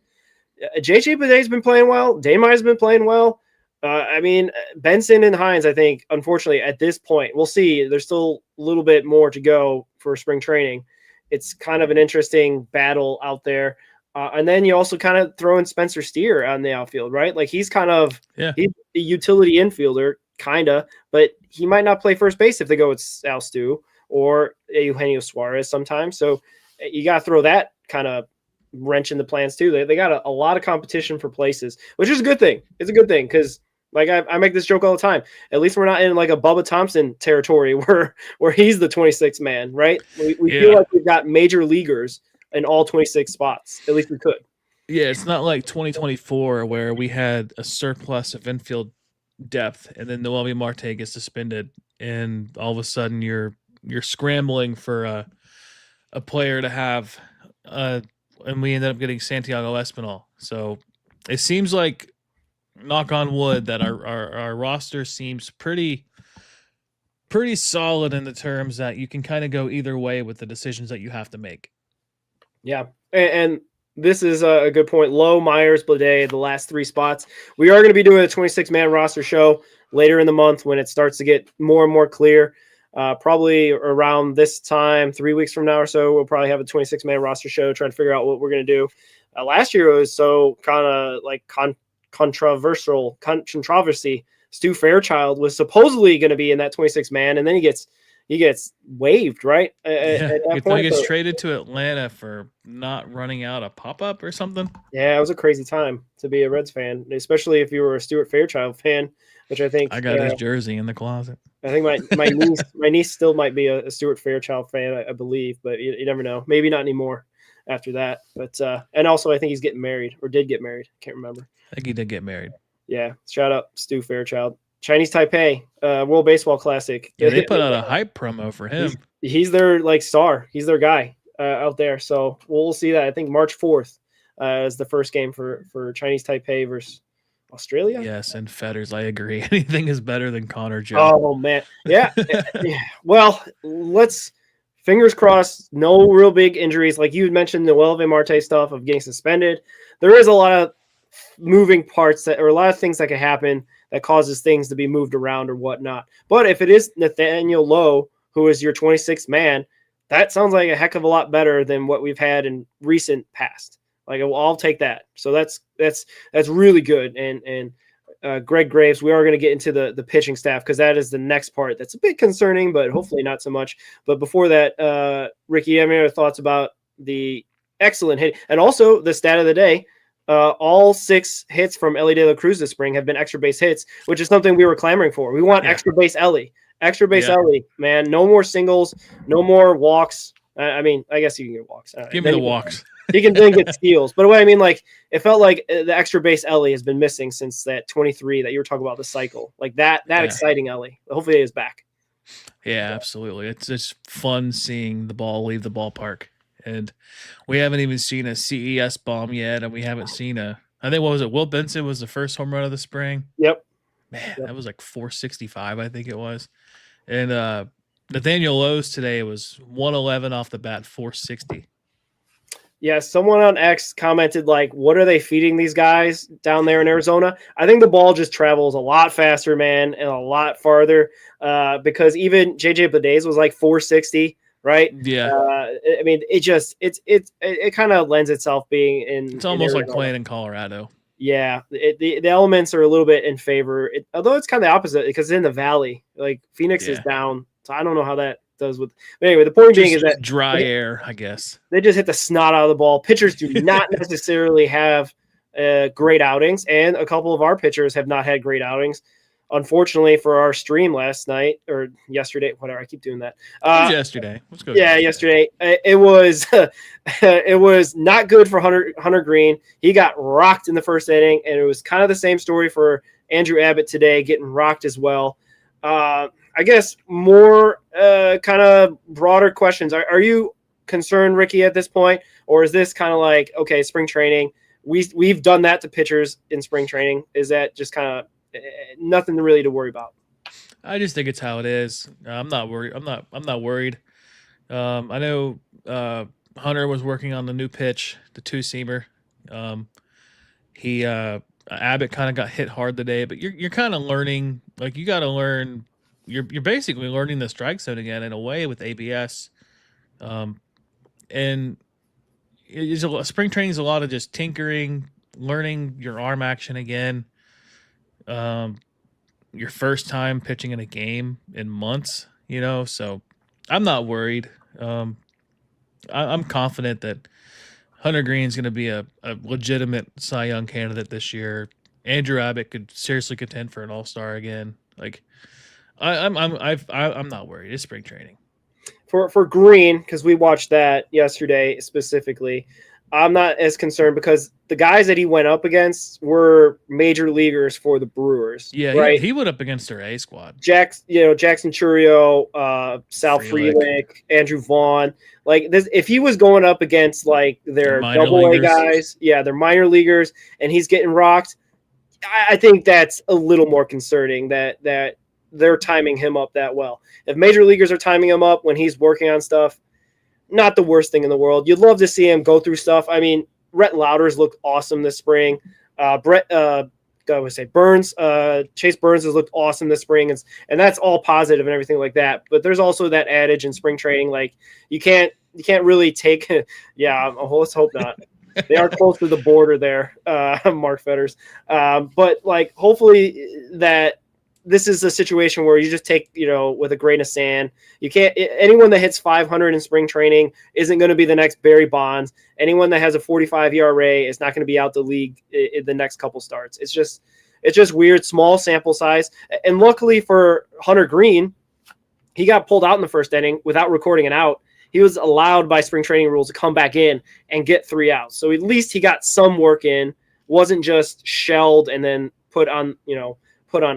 JJ Beday's been playing well. Dane Myers been playing well. I mean, Benson and Hines, I think, unfortunately, at this point, we'll see. There's still a little bit more to go for spring training. It's kind of an interesting battle out there. And then you also kind of throw in Spencer Steer on the outfield, right? Like he's kind of he's a utility infielder, kind of, but he might not play first base if they go with Al Stu or Eugenio Suarez sometimes. So you got to throw that kind of wrench in the plans too. They got a lot of competition for places, which is a good thing. It's a good thing because like I make this joke all the time. At least we're not in like a Bubba Thompson territory where he's the 26th man, right? We feel like we've got major leaguers in all 26 spots. At least we could. Yeah, it's not like 2024 where we had a surplus of infield depth and then Noelvi Marte gets suspended and all of a sudden you're scrambling for a player to have and we ended up getting Santiago Espinal. So it seems like, knock on wood, that our roster seems pretty solid in the terms that you can kind of go either way with the decisions that you have to make. Yeah, and this is a good point. Lowe, Myers, Bleday, the last three spots. We are going to be doing a 26-man roster show later in the month when it starts to get more and more clear. Probably around this time, 3 weeks from now or so, we'll probably have a 26-man roster show, trying to figure out what we're going to do. Last year it was so kind of like controversy. Stu Fairchild was supposedly going to be in that 26-man, and then he gets waived, right? At that point, he gets traded to Atlanta for not running out a pop-up or something. Yeah, it was a crazy time to be a Reds fan, especially if you were a Stuart Fairchild fan, which I think I got his jersey in the closet. I think my niece still might be a Stuart Fairchild fan, I believe, but you never know. Maybe not anymore after that. But and also I think he's getting married or did get married. Can't remember. I think he did get married. Yeah, shout out Stu Fairchild. Chinese Taipei, World Baseball Classic. Yeah, they put out a hype promo for him. He's their like star. He's their guy out there. So we'll see that. I think March 4th is the first game for Chinese Taipei versus Australia. Yes, and Fetters, I agree. Anything is better than Connor Joe. Oh man, yeah. Well, let's fingers crossed. No real big injuries, like you mentioned. The Noelvi Marte stuff of getting suspended. There is a lot of moving parts or a lot of things that can happen that causes things to be moved around or whatnot. But if it is Nathaniel Lowe, who is your 26th man, that sounds like a heck of a lot better than what we've had in recent past. Like I'll take that. So that's really good. And Greg Graves, we are going to get into the pitching staff because that is the next part that's a bit concerning, but hopefully not so much. But before that, Ricky, have any other thoughts about the excellent hit and also the stat of the day? All 6 hits from Elly De La Cruz this spring have been extra base hits, which is something we were clamoring for. We want extra base Elly. Extra base Elly, man. No more singles, no more walks. I mean, I guess you can get walks. Give me the walks. He can then get steals. But what I mean, like, it felt like the extra base Elly has been missing since that 23 that you were talking about, the cycle. Like that exciting Elly. Hopefully he is back. Yeah, absolutely. It's just fun seeing the ball leave the ballpark. And we haven't even seen a CES bomb yet, and we haven't seen I think, what was it? Will Benson was the first home run of the spring. Yep. Man, that was like 465, I think it was. And Nathaniel Lowe's today was 111 off the bat, 460. Yeah, someone on X commented, like, what are they feeding these guys down there in Arizona? I think the ball just travels a lot faster, man, and a lot farther because even JJ Beday's was like 460. Right. Yeah. I mean, it kind of lends itself being in. It's almost like playing in Colorado. Yeah. The elements are a little bit in favor, although it's kind of the opposite because it's in the valley. Like Phoenix is down. So I don't know how that does with. But anyway, the point being is that dry air, I guess. They just hit the snot out of the ball. Pitchers do not necessarily have great outings. And a couple of our pitchers have not had great outings. Unfortunately for our stream last night or yesterday, whatever, I keep doing that. Yesterday. Let's go. Yeah, yesterday. It was it was not good for Hunter Green. He got rocked in the first inning, and it was kind of the same story for Andrew Abbott today, getting rocked as well. I guess more kind of broader questions. Are you concerned, Ricky, at this point, or is this kind of like, okay, spring training? We've done that to pitchers in spring training. Is that just kind of nothing really to worry about? I just think it's how it is. I'm not worried. I'm not worried. I know Hunter was working on the new pitch, the two seamer. He Abbott kind of got hit hard today, but you're kind of learning. Like you got to learn. You're basically learning the strike zone again in a way with ABS. And spring training is a lot of just tinkering, learning your arm action again. Your first time pitching in a game in months, so I'm not worried. I'm confident that Hunter Green's going to be a legitimate Cy Young candidate this year. Andrew Abbott could seriously contend for an All-Star again. Like, I'm not worried. It's spring training. For Green, because we watched that yesterday specifically, I'm not as concerned because the guys that he went up against were major leaguers for the Brewers. Yeah, right? He went up against their A squad. Jackson Churio, Sal Frelick, Andrew Vaughn. Like this, if he was going up against like their Double-A guys, they're minor leaguers, and he's getting rocked, I think that's a little more concerning that they're timing him up that well. If major leaguers are timing him up when he's working on stuff, not the worst thing in the world. You'd love to see him go through stuff. I mean, Rhett Louders looked awesome this spring. Burns, Chase Burns has looked awesome this spring, and that's all positive and everything like that. But there's also that adage in spring training, like you can't really take. Let's hope not. They are close to the border there, Mark Fetters. But like, hopefully that this is a situation where you just take, with a grain of sand. You can't. Anyone that hits 500 in spring training isn't going to be the next Barry Bonds. Anyone that has a 45 ERA is not going to be out the league in the next couple starts. It's just weird, small sample size. And luckily for Hunter Green, he got pulled out in the first inning without recording an out. He was allowed by spring training rules to come back in and get 3 outs. So at least he got some work in, wasn't just shelled and then put on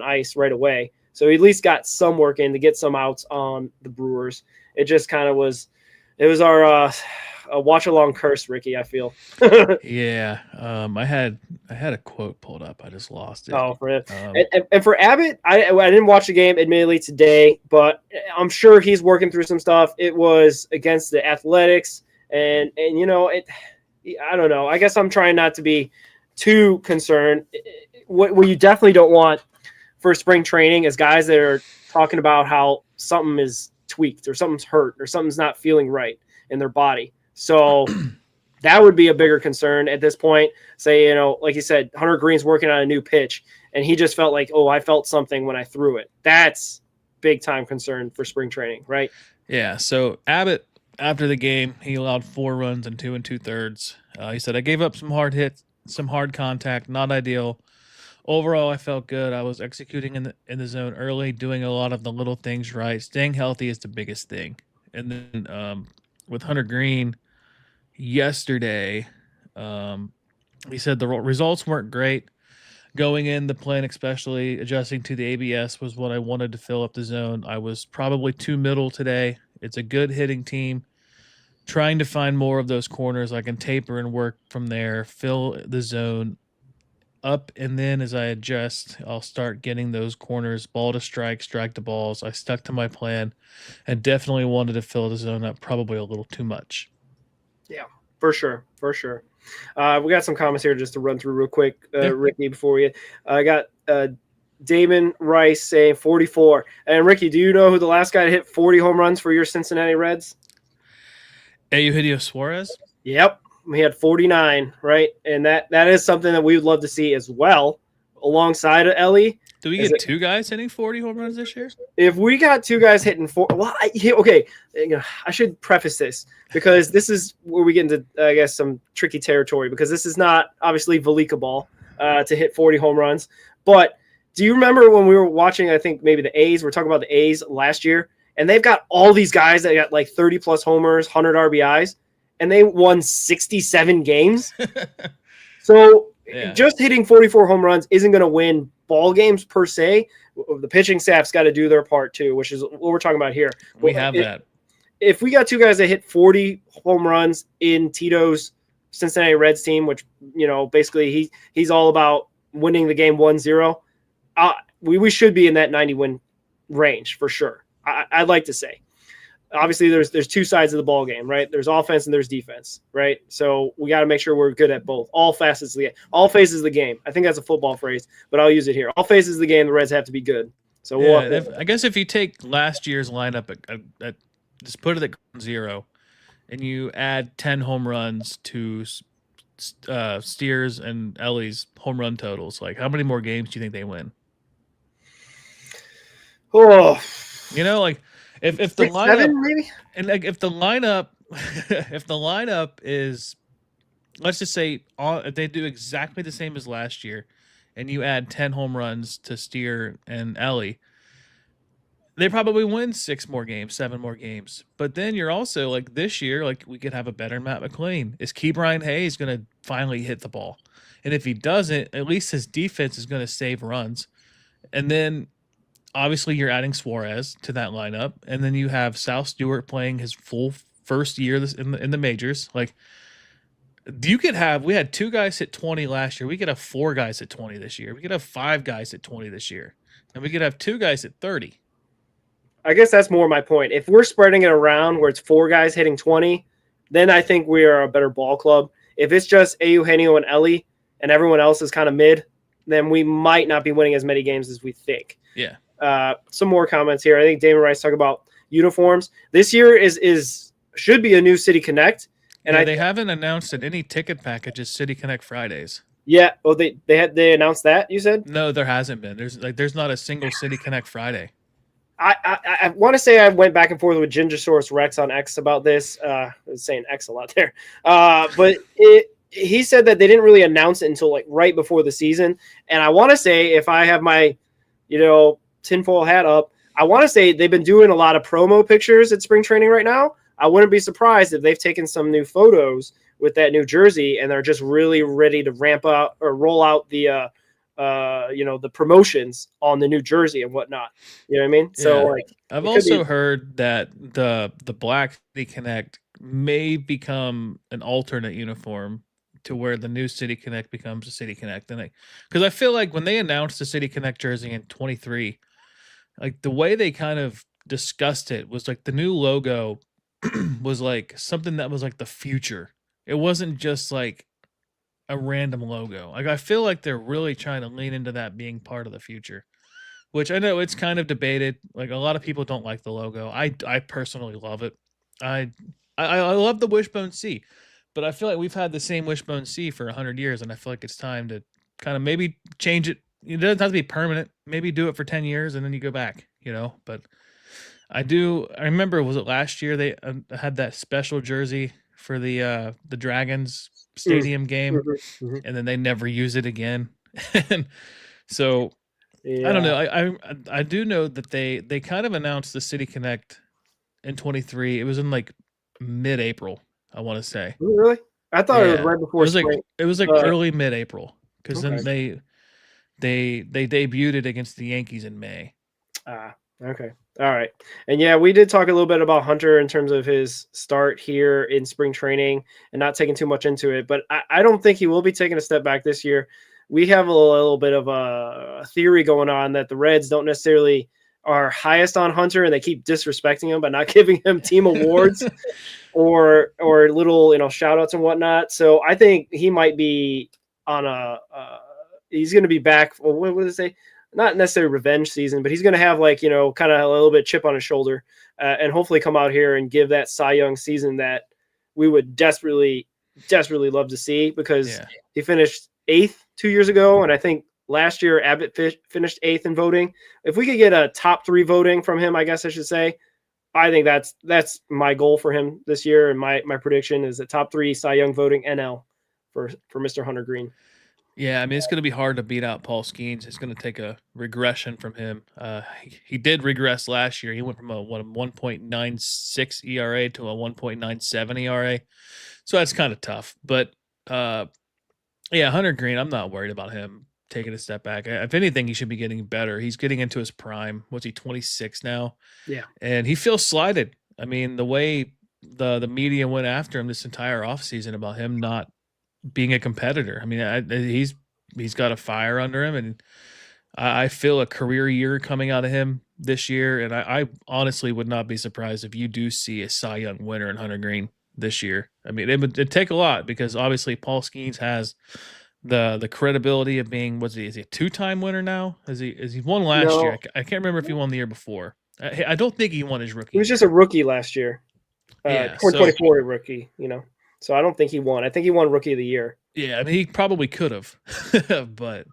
ice right away. So he at least got some work in to get some outs on the Brewers. It just kind of was our a watch along curse, Ricky, I feel. Yeah. I had a quote pulled up. I just lost it. Oh, for him. And for Abbott, I didn't watch the game admittedly today, but I'm sure he's working through some stuff. It was against the Athletics and I don't know. I guess I'm trying not to be too concerned. What you definitely don't want for spring training is guys that are talking about how something is tweaked or something's hurt or something's not feeling right in their body. So that would be a bigger concern at this point. Say, like you said, Hunter Green's working on a new pitch and he just felt like, oh, I felt something when I threw it. That's big time concern for spring training, right? Yeah. So Abbott, after the game, he allowed 4 runs in 2 2/3. He said, I gave up some hard hits, some hard contact, not ideal. Overall, I felt good. I was executing in the zone early, doing a lot of the little things right. Staying healthy is the biggest thing. And then with Hunter Green yesterday, he said the results weren't great. Going in the plan, especially adjusting to the ABS, was what I wanted to fill up the zone. I was probably too middle today. It's a good hitting team. Trying to find more of those corners I can taper and work from there, fill the zone up, and then as I adjust, I'll start getting those corners, ball to strike to balls. I stuck to my plan and definitely wanted to fill the zone up probably a little too much. Yeah, for sure. We got some comments here just to run through real quick, Ricky, before we I got Damon Rice saying 44. And Ricky, do you know who the last guy to hit 40 home runs for your Cincinnati Reds? Eugenio Suarez? Yep. We had 49, right? And that is something that we would love to see as well, alongside of Ellie. Do we get 2 guys hitting 40 home runs this year? If we got 2 guys hitting 4, okay. I should preface this because this is where we get into, I guess, some tricky territory because this is not obviously Velika ball to hit 40 home runs. But do you remember when we were watching? I think maybe the A's. We're talking about the A's last year, and they've got all these guys that got like 30 plus homers, 100 RBIs. And they won 67 games. So just hitting 44 home runs isn't going to win ball games per se. The pitching staff's got to do their part too, which is what we're talking about here. We have that. If we got 2 guys that hit 40 home runs in Tito's Cincinnati Reds team, which, basically he's all about winning the game 1-0, we should be in that 90 win range for sure. I'd like to say. Obviously, there's two sides of the ball game, right? There's offense and there's defense, right? So we got to make sure we're good at both. All facets of the game. All phases of the game. I think that's a football phrase, but I'll use it here. All phases of the game, the Reds have to be good. So I guess if you take last year's lineup at just put it at 0, and you add 10 home runs to Steers and Ellie's home run totals, like how many more games do you think they win? Oh, Like if the 6, lineup 7 maybe, and like if the lineup if the lineup is, let's just say if they do exactly the same as last year, and you add 10 home runs to Steer and Ellie, they probably win 6 more games, 7 more games. But then you're also like this year, like we could have a better Matt McLean. Is Ke'Bryan Hayes going to finally hit the ball? And if he doesn't, at least his defense is going to save runs. And then obviously you're adding Suarez to that lineup, and then you have Sal Stewart playing his full first year in the majors. Like we had 2 guys hit 20 last year. We could have 4 guys hit 20 this year. We could have 5 guys hit 20 this year, and we could have 2 guys hit 30. I guess that's more my point. If we're spreading it around where it's 4 guys hitting 20, then I think we are a better ball club. If it's just Eugenio and Ellie and everyone else is kind of mid, then we might not be winning as many games as we think. Yeah. Some more comments here. I think Damon Rice talked about uniforms. This year should be a new City Connect, and they haven't announced that any ticket packages City Connect Fridays. Yeah. Oh, they announced that, you said? No, there hasn't been. There's not a single City Connect Friday. I want to say I went back and forth with Gingersaurus Rex on X about this. I was saying X a lot there, but he said that they didn't really announce it until like right before the season. And I want to say, if I have my tinfoil hat up, I want to say they've been doing a lot of promo pictures at spring training right now. I wouldn't be surprised if they've taken some new photos with that new jersey and they're just really ready to ramp up or roll out the promotions on the new jersey and whatnot. You know what I mean? Yeah. So I've also heard that the Black City Connect may become an alternate uniform to where the new City Connect becomes a City Connect. And because I feel like when they announced the City Connect jersey in 23, like the way they kind of discussed it was like the new logo was like something that was like the future. It wasn't just like a random logo. Like I feel like they're really trying to lean into that being part of the future, which I know it's kind of debated. Like a lot of people don't like the logo. I personally love it. I love the Wishbone C, but I feel like we've had the same Wishbone C for 100 years, and I feel like it's time to kind of maybe change it. It doesn't have to be permanent. Maybe do it for 10 years and then you go back, but I remember, was it last year they had that special jersey for the Dragons stadium game, and then they never use it again. And so I don't know. I do know that they kind of announced the City Connect in 23. It was in like mid-April, I want to say. Really? I thought it was right before spring. It was like early mid-April, because then they debuted it against the Yankees in May. Okay. All right. And yeah, we did talk a little bit about Hunter in terms of his start here in spring training and not taking too much into it, but I don't think he will be taking a step back this year. We have a little bit of a theory going on that the Reds don't necessarily are highest on Hunter, and they keep disrespecting him by not giving him team awards or little, shout outs and whatnot. So I think he might be on he's going to be back. What did it say? Not necessarily revenge season, but he's going to have kind of a little bit chip on his shoulder and hopefully come out here and give that Cy Young season that we would desperately love to see, because he finished 8th 2 years ago. And I think last year Abbott finished 8th in voting. If we could get a top 3 voting from him, I guess I should say, I think that's my goal for him this year. And my prediction is the top 3 Cy Young voting NL for Mr. Hunter Greene. Yeah, I mean, it's going to be hard to beat out Paul Skeens. It's going to take a regression from him. He did regress last year. He went from a 1.96 ERA to a 1.97 ERA. So that's kind of tough. But, Hunter Greene, I'm not worried about him taking a step back. If anything, he should be getting better. He's getting into his prime. What's he, 26 now? Yeah. And he feels slighted. I mean, the way the media went after him this entire offseason about him not being a competitor. I mean, he's got a fire under him, and I feel a career year coming out of him this year, and I honestly would not be surprised if you do see a Cy Young winner in Hunter Green this year. I mean, it'd take a lot because obviously Paul Skeens has the credibility of being is he a 2-time winner now? Is he won last year? I can't remember if he won the year before. I don't think he won his rookie. He was just a rookie last year. Yeah, 2024 rookie, So I don't think he won. I think he won Rookie of the Year. Yeah, I mean he probably could have, but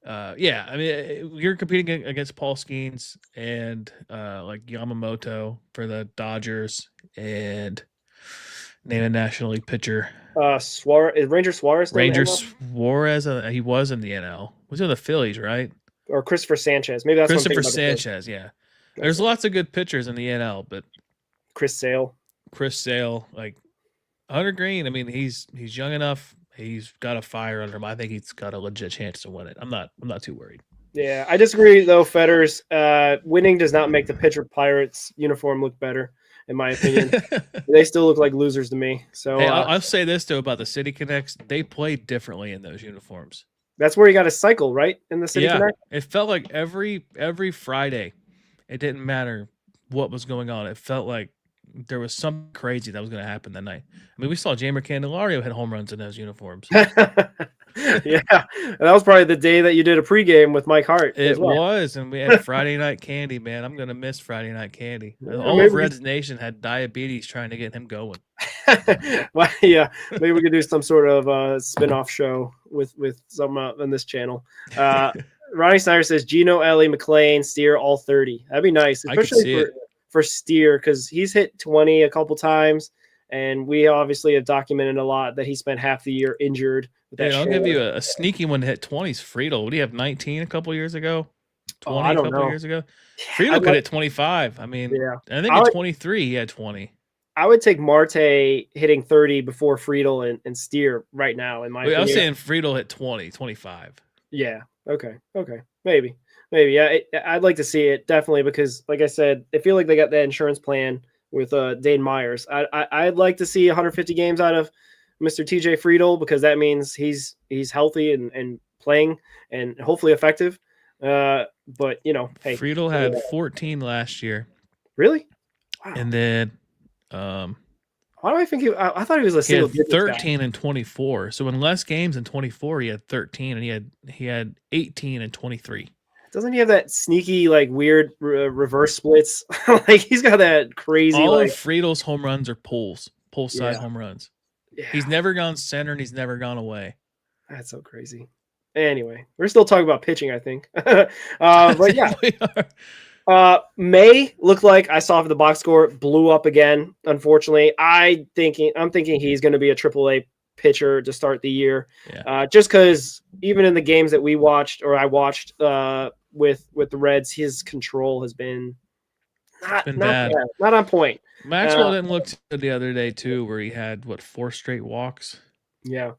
yeah, I mean you're competing against Paul Skeens and like Yamamoto for the Dodgers and name a National League pitcher. Suarez, Ranger Suarez. Ranger Suarez, he was in the NL. Was in the Phillies, right? Or Christopher Sanchez. Maybe that's Christopher Sanchez. Yeah, there's lots of good pitchers in the NL, but Chris Sale, like Hunter Green. I mean, he's young enough. He's got a fire under him. I think he's got a legit chance to win it. I'm not too worried. Yeah, I disagree though, Fetters. Winning does not make the pitcher Pirates uniform look better, in my opinion. They still look like losers to me. So hey, I'll say this though about the City Connects. They play differently in those uniforms. That's where you got to cycle, right? In the City Connect? It felt like every Friday, it didn't matter what was going on. It felt like there was something crazy that was going to happen that night. I mean, we saw Jamer Candelario hit home runs in those uniforms. Yeah, that was probably the day that you did a pregame with Mike Hart. It was, and we had Friday Night Candy, man. I'm going to miss Friday Night Candy. All of Reds Nation had diabetes trying to get him going. Well, yeah, maybe we could do some sort of spin-off show with some on this channel. Ronnie Snyder says Gino, Ellie, McLean, Steer, all 30. That'd be nice, especially for Steer, because he's hit 20 a couple times, and we obviously have documented a lot that he spent half the year injured. I'll give you a sneaky one to hit 20s. Friedel, what do you have, 19 a couple years ago? 20 a couple years ago? Friedel could hit 25. I mean, I think at 23 he had 20. I would take Marte hitting 30 before Friedel and Steer right now, in my opinion. I was saying Friedel hit 20, 25. Yeah. Okay. Maybe. Yeah, I'd like to see it, definitely, because, like I said, I feel like they got that insurance plan with Dane Myers. I'd like to see 150 games out of Mr. TJ Friedel, because that means he's healthy and playing and hopefully effective. But, hey. Friedel had 14 last year. Really? Wow. And then why do I think I thought he was a single digit 13 guy. and 24. So in less games in 24, he had 13, and he had 18 and 23. Doesn't he have that sneaky, like, weird reverse splits? Like, he's got that crazy. All of Friedel's home runs are pull side home runs. Yeah. He's never gone center, and he's never gone away. That's so crazy. Anyway, we're still talking about pitching, I think. But yeah, we are. May looked like, I saw for the box score, blew up again. Unfortunately, I'm thinking he's going to be a AAA pitcher to start the year. Yeah. Just because even in the games that we watched, or I watched with the Reds, his control has been not bad, not on point. Maxwell didn't look good the other day too, where he had 4 straight walks. Yeah.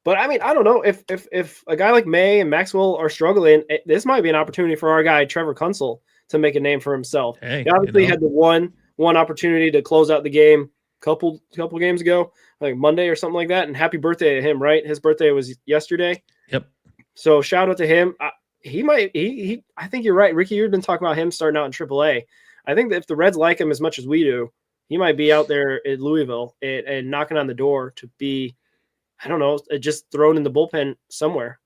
But I mean, I don't know if a guy like May and Maxwell are struggling, this might be an opportunity for our guy Trevor Kunsel to make a name for himself. Hey, he obviously had the one opportunity to close out the game couple games ago, like Monday or something like that. And happy birthday to him, right? His birthday was yesterday. Yep. So shout out to him. I think you're right, Ricky. You've been talking about him starting out in AAA. I think that if the Reds like him as much as we do, he might be out there at Louisville and knocking on the door to be, I don't know, just thrown in the bullpen somewhere,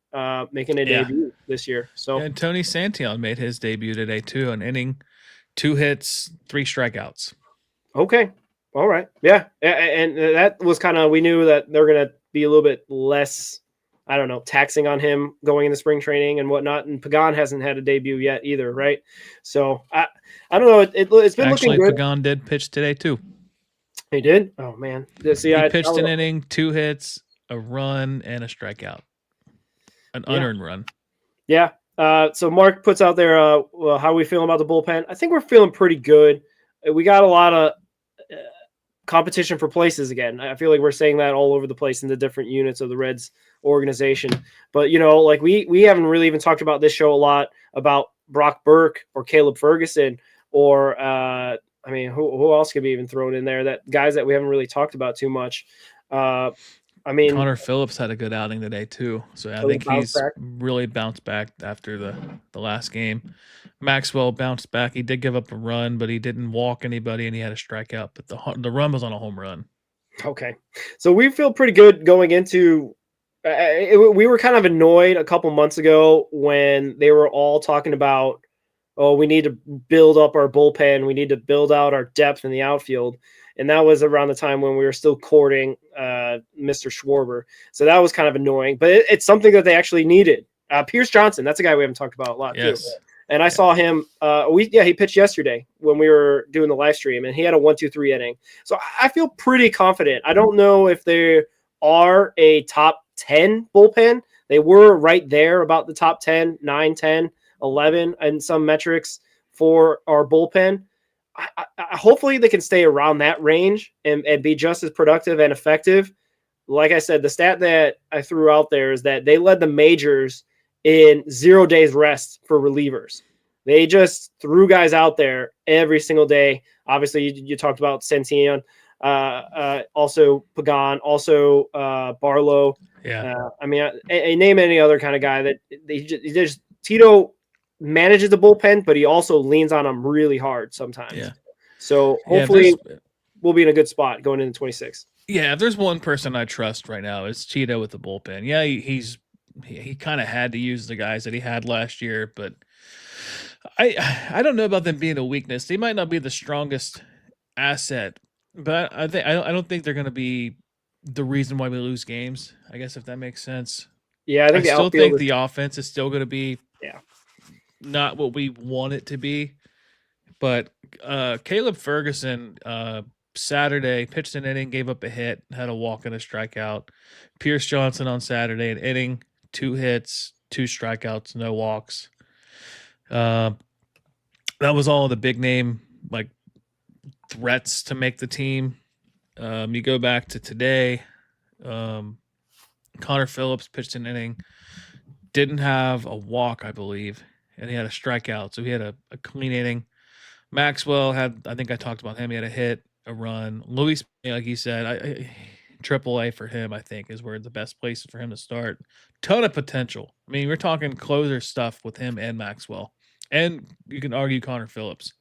making a debut this year. So and Tony Santillan made his debut today too, an inning, 2 hits, 3 strikeouts. Okay. All right. Yeah. And that was kind of, we knew that they're going to be a little bit less, I don't know, taxing on him going into spring training and whatnot. And Pagan hasn't had a debut yet either, right? So I don't know. It's been actually looking good. Pagan did pitch today too. He did? Oh man. See, he pitched an inning, 2 hits, a run, and a strikeout. An unearned run. Yeah. So Mark puts out there how we feel about the bullpen. I think we're feeling pretty good. We got a lot of competition for places again. I feel like we're saying that all over the place in the different units of the Reds organization. But, like we haven't really even talked about this show a lot about Brock Burke or Caleb Ferguson or, who else could be even thrown in there? That guys that we haven't really talked about too much. I mean, Connor Phillips had a good outing today too, so I So think bounce he's back. really bounced back after the last game. Maxwell bounced back. He did give up a run, but he didn't walk anybody, and he had a strikeout. But the run was on a home run. Okay. So we feel pretty good going into we were kind of annoyed a couple months ago when they were all talking about, oh, we need to build up our bullpen. We need to build out our depth in the outfield. And that was around the time when we were still courting Mr. Schwarber. So that was kind of annoying, but it's something that they actually needed. Pierce Johnson, that's a guy we haven't talked about a lot too. And I saw him. He pitched yesterday when we were doing the live stream, and he had a 1-2-3 inning. So I feel pretty confident. I don't know if they are a top 10 bullpen. They were right there about the top 10, 9, 10, 11, and some metrics for our bullpen. Hopefully they can stay around that range and be just as productive and effective. Like I said, the stat that I threw out there is that they led the majors in 0 days rest for relievers. They just threw guys out there every single day. Obviously, you talked about Centillion, also Pagan, also Barlow. Yeah. I name any other kind of guy that Tito manages the bullpen, but he also leans on them really hard sometimes. Yeah. So hopefully we'll be in a good spot going into 26. Yeah, if there's one person I trust right now, it's Cheeto with the bullpen. Yeah, he kind of had to use the guys that he had last year, but I don't know about them being a weakness. They might not be the strongest asset, but I don't think they're going to be the reason why we lose games. I guess if that makes sense. Yeah, I still think the offense is still going to be not what we want it to be. But Caleb Ferguson Saturday pitched an inning, gave up a hit, had a walk and a strikeout. Pierce Johnson on Saturday, an inning, 2 hits, 2 strikeouts, no walks. That was all the big name like threats to make the team. You go back to today, Connor Phillips pitched an inning, didn't have a walk, I believe, and he had a strikeout, so he had a clean inning. Maxwell had, I think I talked about him, he had a hit, a run. Luis, like he said, Triple A for him, I think, is where the best place for him to start. Ton of potential. I mean, we're talking closer stuff with him and Maxwell. And you can argue Connor Phillips.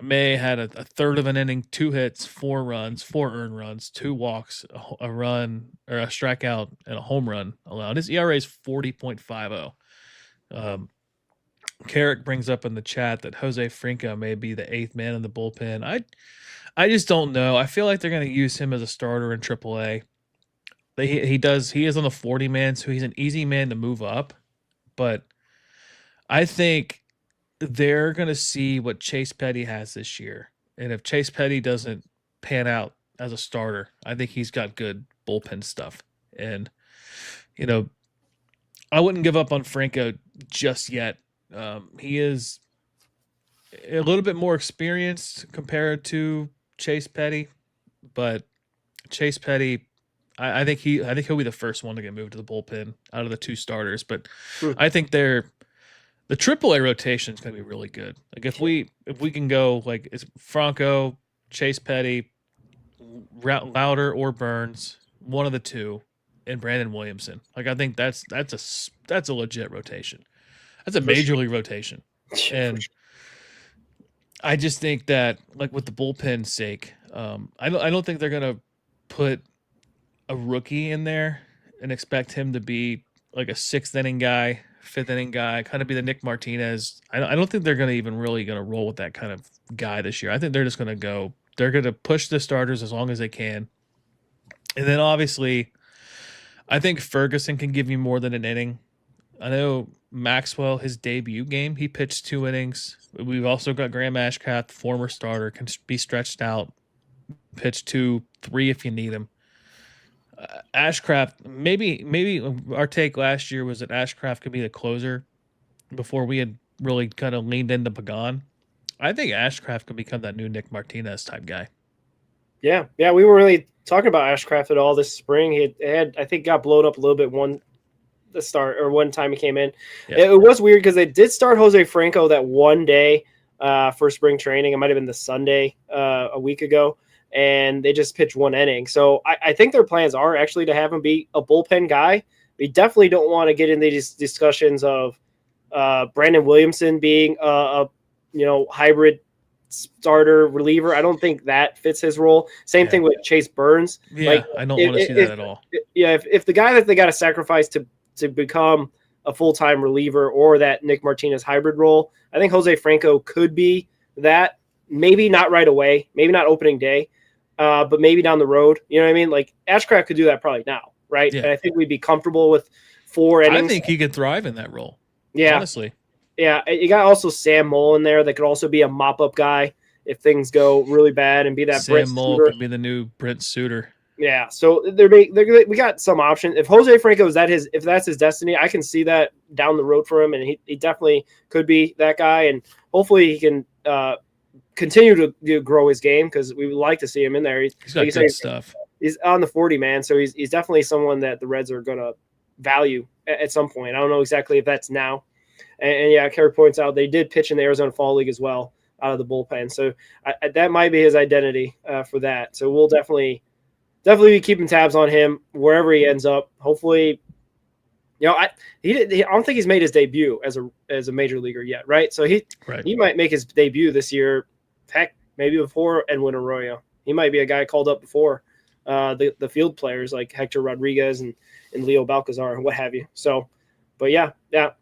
May had a third of an inning, 2 hits, 4 runs, 4 earned runs, 2 walks, a run, or a strikeout, and a home run allowed. His ERA is 40.50. Carrick brings up in the chat that Jose Franco may be the 8th man in the bullpen. I just don't know. I feel like they're going to use him as a starter in AAA. He is on the 40 man, so he's an easy man to move up. But I think they're going to see what Chase Petty has this year. And if Chase Petty doesn't pan out as a starter, I think he's got good bullpen stuff. And, I wouldn't give up on Franco just yet. He is a little bit more experienced compared to Chase Petty, but Chase Petty, I think he'll be the first one to get moved to the bullpen out of the 2 starters. But I think the AAA rotation is going to be really good. Like if we can go like it's Franco, Chase Petty, Louder or Burns, one of the 2, and Brandon Williamson. Like I think that's a legit rotation. That's a major league rotation. And I just think that, like, with the bullpen's sake, I don't think they're going to put a rookie in there and expect him to be like a 6th inning guy, 5th inning guy, kind of be the Nick Martinez. I don't think they're going to roll with that kind of guy this year. I think they're just going to push the starters as long as they can. And then obviously, I think Ferguson can give you more than an inning. I know Maxwell, his debut game, he pitched 2 innings. We've also got Graham Ashcraft, former starter, can be stretched out, pitch 2, 3 if you need him. Ashcraft, maybe our take last year was that Ashcraft could be the closer before we had really kind of leaned into Pagan. I think Ashcraft could become that new Nick Martinez type guy. Yeah, we weren't really talking about Ashcraft at all this spring. He had I think, got blown up a little bit one time he came in. Yeah. It was weird because they did start Jose Franco that one day for spring training. It might have been the Sunday a week ago. and they just pitch 1 inning. So I think their plans are actually to have him be a bullpen guy. We definitely don't want to get into these discussions of Brandon Williamson being a hybrid starter reliever. I don't think that fits his role. Same thing with Chase Burns. Yeah, I don't want to see that at all. If the guy that they got to sacrifice to become a full-time reliever or that Nick Martinez hybrid role, I think Jose Franco could be that. Maybe not right away, maybe not opening day, but maybe down the road. You know what I mean? Like Ashcraft could do that probably now, right? Yeah. And I think we'd be comfortable with 4 innings. I think he could thrive in that role. Yeah, honestly. Yeah, you got also Sam Moll in there that could also be a mop-up guy if things go really bad and be that Sam Brent Moll Suter. could be the new Brent Suter. Yeah, so we got some options. If Jose Franco if that's his destiny, I can see that down the road for him, and he definitely could be that guy. And hopefully he can continue to grow his game because we would like to see him in there. He's got good stuff. He's on the 40 man, so he's definitely someone that the Reds are going to value at some point. I don't know exactly if that's now. And yeah, Kerry points out they did pitch in the Arizona Fall League as well out of the bullpen. So that might be his identity for that. So we'll definitely be keeping tabs on him wherever he ends up. Hopefully, I don't think he's made his debut as a major leaguer yet, right? So he might make his debut this year. Heck, maybe before Edwin Arroyo. He might be a guy called up before the field players like Hector Rodriguez and Leo Balcazar and what have you. So. But yeah,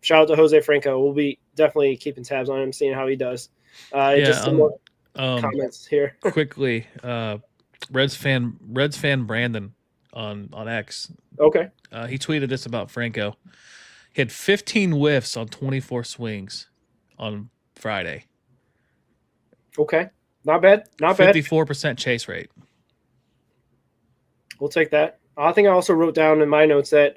shout out to Jose Franco. We'll be definitely keeping tabs on him, seeing how he does. Just some more comments here. Quickly, Reds fan Brandon on X. Okay. He tweeted this about Franco. He had 15 whiffs on 24 swings on Friday. Okay. Not bad. 54% chase rate. We'll take that. I think I also wrote down in my notes that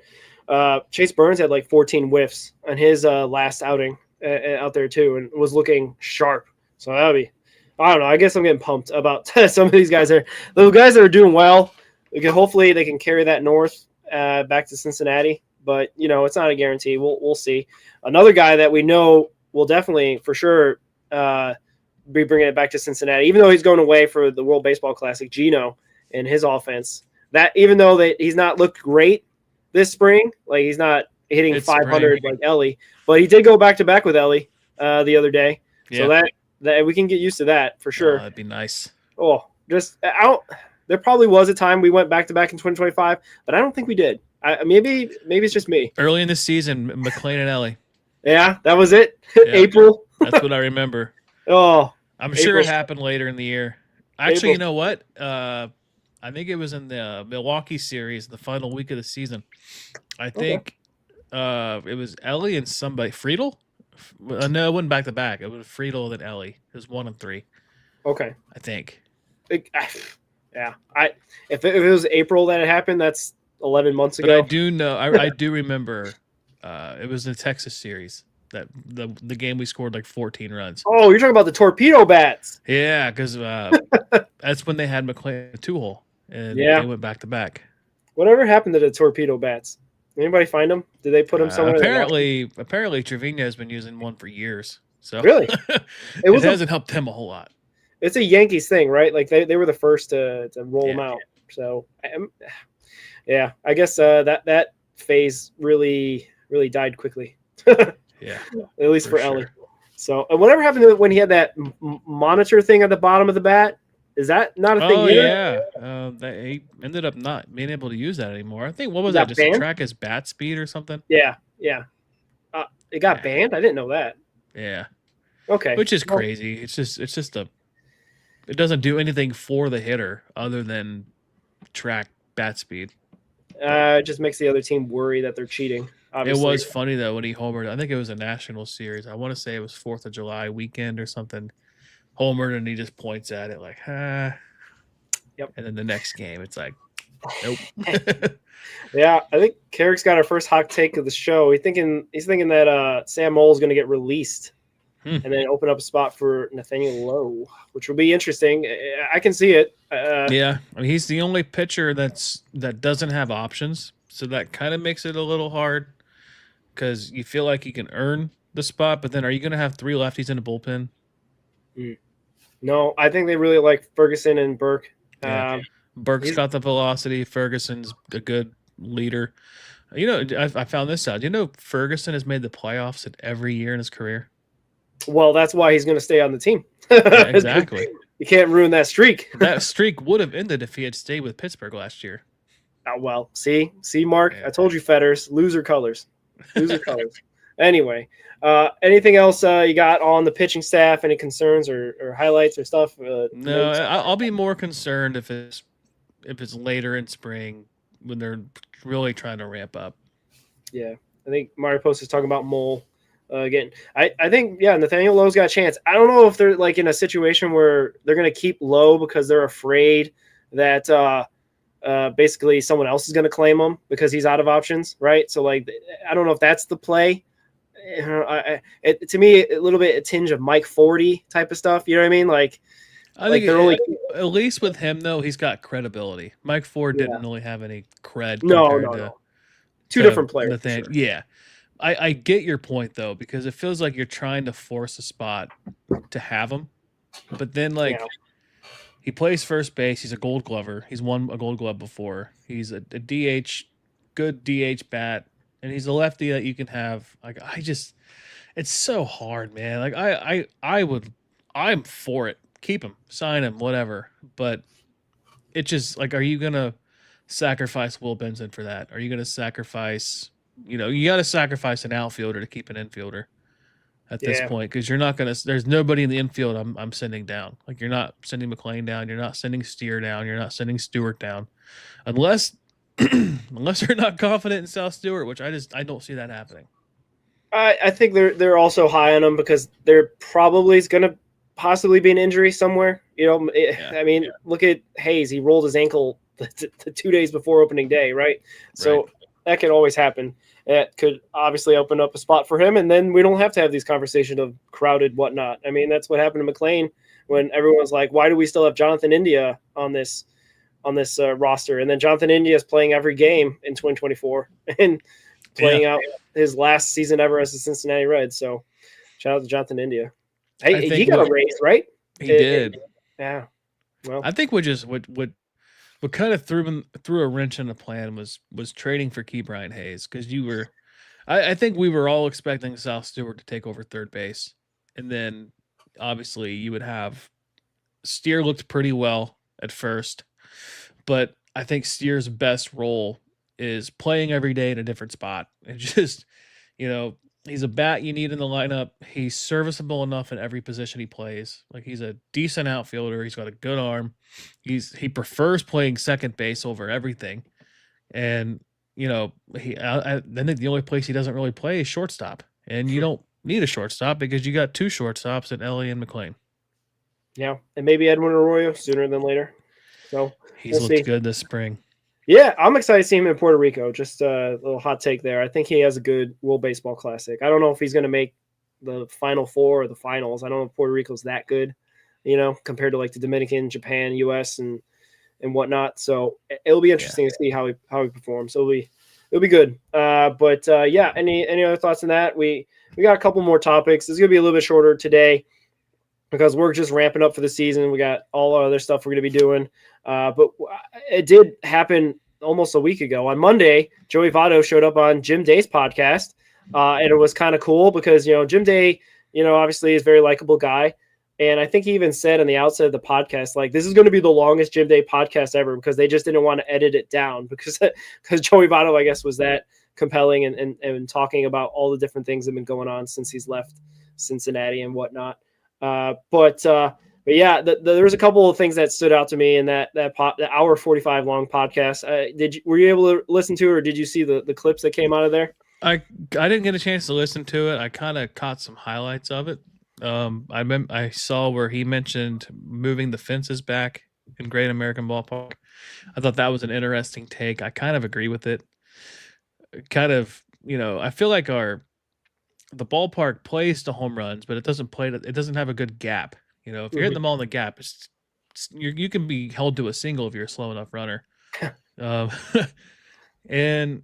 Chase Burns had like 14 whiffs on his last outing out there too, and was looking sharp. So that'll be, I don't know. I guess I'm getting pumped about some of these guys there. The guys that are doing well, hopefully they can carry that north back to Cincinnati. But it's not a guarantee. We'll see. Another guy that we know will definitely for sure be bringing it back to Cincinnati, even though he's going away for the World Baseball Classic. Gino and his offense. That even though he's not looked great this spring, like he's not hitting 500 like Ellie, but he did go back to back with Ellie the other day. Yeah. So that we can get used to that for sure. That'd be nice. Oh, just out. There probably was a time we went back to back in 2025, but I don't think we did. Maybe it's just me. Early in the season, McLean and Ellie. Yeah, that was it. Yeah, April. That's what I remember. Oh, I'm sure it happened later in the year. Actually, you know what? I think it was in the Milwaukee series, the final week of the season. I think it was Ellie and somebody. Friedel? No, it wasn't back to back. It was Friedel then Ellie. It was 1 and 3. Okay. I think. Yeah. If it was April that it happened, that's 11 months ago. But I do know. I do remember. It was the Texas series. That the game we scored like 14 runs. Oh, you're talking about the torpedo bats. Yeah, because that's when they had McLean 2-hole. And they went back to back. Whatever happened to the torpedo bats? Anybody find them? Did they put them somewhere? Apparently, Trevino has been using one for years. So really, it hasn't helped him a whole lot. It's a Yankees thing, right? Like they were the first to roll them out. So yeah, I guess that phase really died quickly. Yeah, at least for Ellie. So whatever happened to when he had that monitor thing at the bottom of the bat? Is that not a thing? Oh yeah, he ended up not being able to use that anymore. I think what was that? Just to track his bat speed or something? Yeah. It got banned. I didn't know that. Yeah. Okay. Which is crazy. It's just it doesn't do anything for the hitter other than track bat speed. It just makes the other team worry that they're cheating. Obviously. It was funny though when he homered. I think it was a national series. I want to say it was 4th of July weekend or something. Homered and he just points at it like, Yep. And then the next game, it's like, nope. Yeah, I think Carrick's got our first hot take of the show. He's thinking that Sam Moll is going to get released and then open up a spot for Nathaniel Lowe, which will be interesting. I can see it. Yeah, I mean, he's the only pitcher that doesn't have options, so that kind of makes it a little hard because you feel like you can earn the spot, but then are you going to have 3 lefties in the bullpen? No, I think they really like Ferguson and Burke. Yeah. Burke's he's- got the velocity. Ferguson's a good leader. You know, I found this out. You know, Ferguson has made the playoffs at every year in his career. Well, that's why he's going to stay on the team. Yeah, exactly. You can't ruin that streak. That streak would have ended if he had stayed with Pittsburgh last year. Oh, well, see, Mark, Yeah. I told you, Fetters, loser colors. Anyway, anything else you got on the pitching staff? Any concerns or highlights or stuff? No, notes? I'll be more concerned if it's later in spring when they're really trying to ramp up. Yeah, I think Mario Post is talking about Mole again. I think, yeah, Nathaniel Lowe's got a chance. I don't know if they're like in a situation where they're going to keep Lowe because they're afraid that basically someone else is going to claim him because he's out of options, right? So, like, I don't know if that's the play. To me, a little bit a tinge of Mike 40 type of stuff. You know what I mean? Like, I like think they're only at least with him though, he's got credibility. Mike Ford Yeah. didn't really have any cred. no. compared to Two to different players. for Nathan- sure. Yeah. I get your point though, because it feels like you're trying to force a spot to have him. But then like Yeah. he plays first base, he's a gold glover. He's won a gold glove before. He's a DH, good DH bat, and he's a lefty that you can have. Like it's so hard, man. Like I'm for it. Keep him, sign him, whatever. But it just like, are you gonna sacrifice Will Benson for that? Are you gonna sacrifice? You know, you got to sacrifice an outfielder to keep an infielder at this Yeah. point because you're not gonna. There's nobody in the infield I'm sending down. Like you're not sending McLean down. You're not sending Steer down. You're not sending Stewart down, unless they're not confident in South Stewart, which I don't see that happening. I think they're also high on him because there probably is going to possibly be an injury somewhere. You know, I mean, look at Hayes. He rolled his ankle the 2 days before opening day, right? So that can always happen. It could obviously open up a spot for him, and then we don't have to have these conversations of crowded whatnot. I mean, that's what happened to McLean when everyone's like, "Why do we still have Jonathan India on this roster?" And then Jonathan India is playing every game in 2024 and playing out his last season ever as a Cincinnati Red. So, shout out to Jonathan India. I Hey, think he got a raise, right? He did. Yeah. Well, I think what kind of threw a wrench in the plan was trading for Key Brian Hayes because I think we were all expecting South Stewart to take over third base, and then obviously you would have Steer looked pretty well at first, but I think Steer's best role is playing every day in a different spot and just he's a bat you need in the lineup. He's serviceable enough in every position he plays. Like he's a decent outfielder. He's got a good arm. He prefers playing second base over everything. And then the only place he doesn't really play is shortstop. And you don't need a shortstop because you got two shortstops in Ellie and McLean. yeah, and maybe Edwin Arroyo sooner than later. So He's looked good this spring. yeah, I'm excited to see him in Puerto Rico. Just a little hot take there. I think he has a good World Baseball Classic. I don't know if he's going to make the Final Four or the finals. I don't know if Puerto Rico's that good, compared to like the Dominican, Japan, U.S. and whatnot. So it'll be interesting to see how he performs. So it'll be good. But any other thoughts on that? We got a couple more topics. It's going to be a little bit shorter today because we're just ramping up for the season. We got all our other stuff we're going to be doing. But it did happen almost a week ago. On Monday, Joey Votto showed up on Jim Day's podcast, and it was kind of cool because, Jim Day, obviously is a very likable guy. And I think he even said on the outset of the podcast, like, this is going to be the longest Jim Day podcast ever because they just didn't want to edit it down because Joey Votto, I guess, was that compelling and talking about all the different things that have been going on since he's left Cincinnati and whatnot. But yeah, there was a couple of things that stood out to me in the hour 45 long podcast. Were you able to listen to it, or did you see the clips that came out of there? I didn't get a chance to listen to it. I kind of caught some highlights of it. I saw where he mentioned moving the fences back in Great American Ballpark. I thought that was an interesting take. I kind of agree with it. Kind of, I feel like the ballpark plays to home runs, but it doesn't have a good gap. If you're hitting them all in the gap, you can be held to a single if you're a slow enough runner. And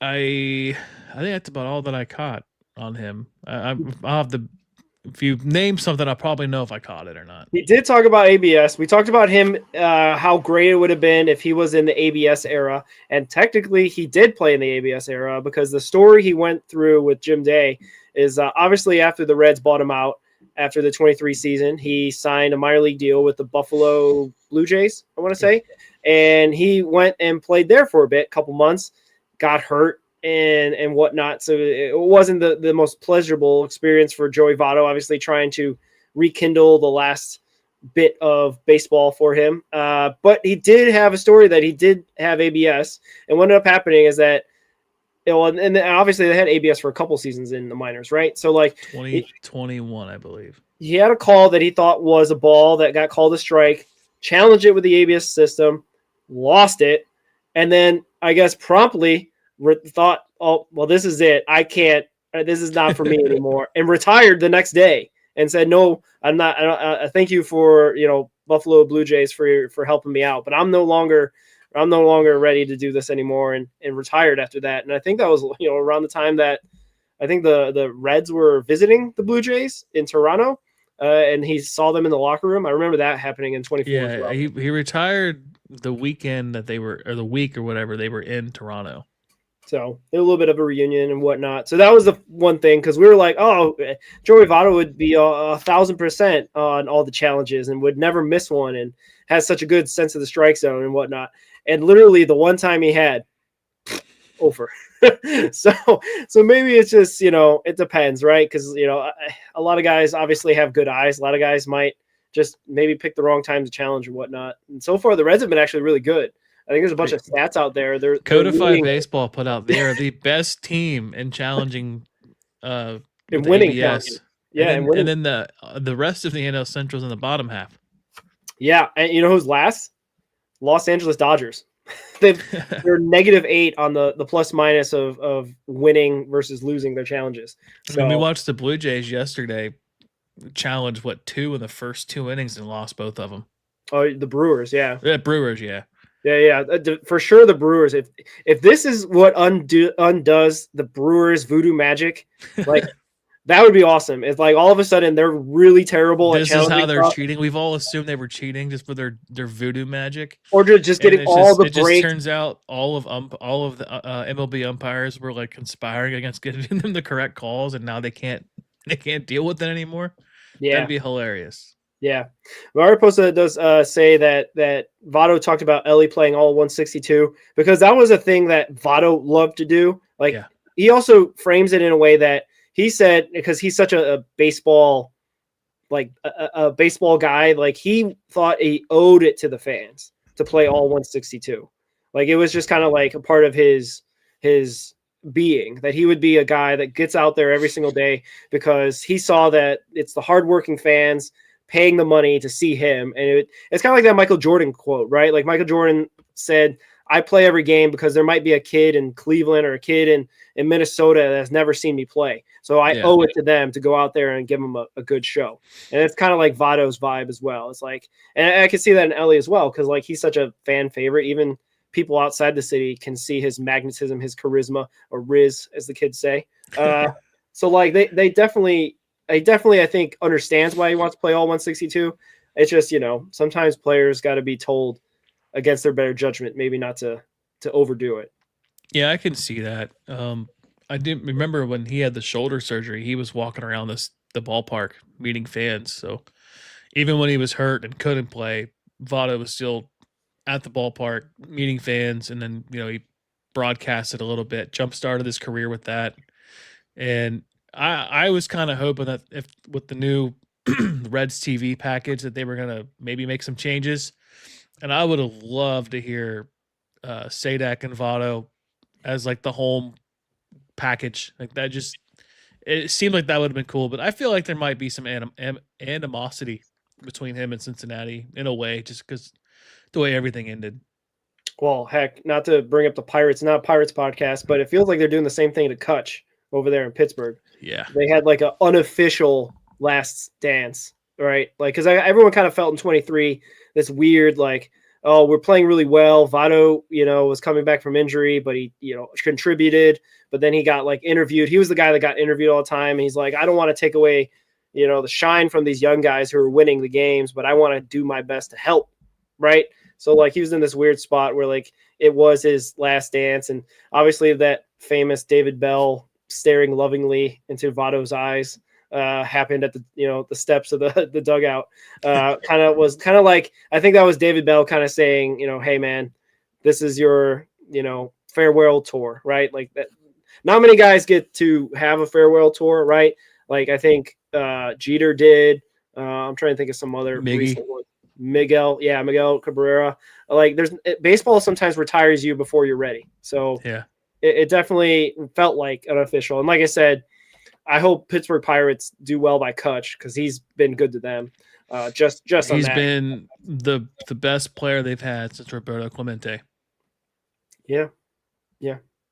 I think that's about all that I caught on him. I'll have to if you name something, I'll probably know if I caught it or not. He did talk about ABS. We talked about him, how great it would have been if he was in the ABS era. And technically, he did play in the ABS era because the story he went through with Jim Day is obviously after the Reds bought him out after the 23 season, he signed a minor league deal with the Buffalo Blue Jays, I want to say. And he went and played there for a bit, couple months, got hurt and whatnot. So it wasn't the most pleasurable experience for Joey Votto, obviously trying to rekindle the last bit of baseball for him. But he did have a story that he did have ABS. And what ended up happening is that, and obviously they had ABS for a couple seasons in the minors, right? So like 2021, I believe. He had a call that he thought was a ball that got called a strike, challenged it with the ABS system, lost it, and then I guess promptly thought, oh, well, this is it. I can't, this is not for me anymore, and retired the next day and said, no, I'm not, thank you for, Buffalo Blue Jays for helping me out, but I'm no longer ready to do this anymore, and retired after that. And I think that was, around the time that I think the Reds were visiting the Blue Jays in Toronto, and he saw them in the locker room. I remember that happening in 24. Yeah, as well. he retired the weekend that they were, or the week or whatever, they were in Toronto. So a little bit of a reunion and whatnot. So that was the one thing, because we were like, oh, Joey Votto would be 1,000% on all the challenges and would never miss one, and has such a good sense of the strike zone and whatnot. And literally the one time he had, over. So maybe it's just, it depends, right? Because, a lot of guys obviously have good eyes. A lot of guys might just maybe pick the wrong time to challenge and whatnot. And so far, the Reds have been actually really good. I think there's a bunch of stats out there. They're Codified Baseball put out they're the best team in challenging in winning. ABS. Yeah, and then the rest of the NL Central's in the bottom half. Yeah, and you know who's last? Los Angeles Dodgers. They're -8 on the plus minus of winning versus losing their challenges. So, I mean, we watched the Blue Jays yesterday challenge 2 in the first 2 innings and lost both of them. Oh, the Brewers, yeah. Brewers, yeah. Yeah, for sure. The Brewers. If this is what undoes the Brewers' voodoo magic, like that would be awesome. It's like all of a sudden they're really terrible. This is how they're cheating. We've all assumed they were cheating just for their voodoo magic, or just getting all the breaks. It just turns out all of the MLB umpires were like conspiring against getting them the correct calls, and now they can't deal with it anymore. Yeah, that'd be hilarious. Yeah, Mariposa does say that Votto talked about Elly playing all 162 because that was a thing that Votto loved to do. Like he also frames it in a way that he said, because he's such a baseball, like a baseball guy, like he thought he owed it to the fans to play all 162. Like it was just kind of like a part of his being, that he would be a guy that gets out there every single day because he saw that it's the hardworking fans paying the money to see him. And it's kind of like that Michael Jordan quote, right? Like Michael Jordan said, I play every game because there might be a kid in Cleveland or a kid in Minnesota that has never seen me play. So I owe it to them to go out there and give them a good show. And it's kind of like Votto's vibe as well. It's like, and I can see that in Elly as well, because like he's such a fan favorite. Even people outside the city can see his magnetism, his charisma, or Riz, as the kids say. So like they definitely, I think, understands why he wants to play all 162. It's just, sometimes players got to be told against their better judgment, maybe not to overdo it. Yeah, I can see that. I didn't remember when he had the shoulder surgery, he was walking around the ballpark meeting fans. So even when he was hurt and couldn't play, Votto was still at the ballpark meeting fans. And then, he broadcasted a little bit, jump-started his career with that. And I was kind of hoping that if with the new Reds TV package that they were going to maybe make some changes. And I would have loved to hear Sadak and Votto as like the home package. Like that it seemed like that would have been cool. But I feel like there might be some animosity between him and Cincinnati in a way, just because the way everything ended. Well, heck, not to bring up the Pirates, not a Pirates podcast, but it feels like they're doing the same thing to Kutch over there in Pittsburgh. Yeah. They had like an unofficial last dance, right? Like, because everyone kind of felt in 23 this weird, like, oh, we're playing really well. Votto, was coming back from injury, but he, contributed. But then he got like interviewed. He was the guy that got interviewed all the time. And he's like, I don't want to take away the shine from these young guys who are winning the games, but I want to do my best to help, right? So like he was in this weird spot where like it was his last dance, and obviously that famous David Bell staring lovingly into Votto's eyes happened at the steps of the dugout. Kind of like, I think that was David Bell kind of saying, hey man, this is your farewell tour, right? Like that. Not many guys get to have a farewell tour, right? Like I think Jeter did. I'm trying to think of some other recent ones. Miguel Cabrera. Like baseball sometimes retires you before you're ready. So yeah, it definitely felt like unofficial. And like I said, I hope Pittsburgh Pirates do well by Kutch because he's been good to them. Just on he's that. been the best player they've had since Roberto Clemente. Yeah.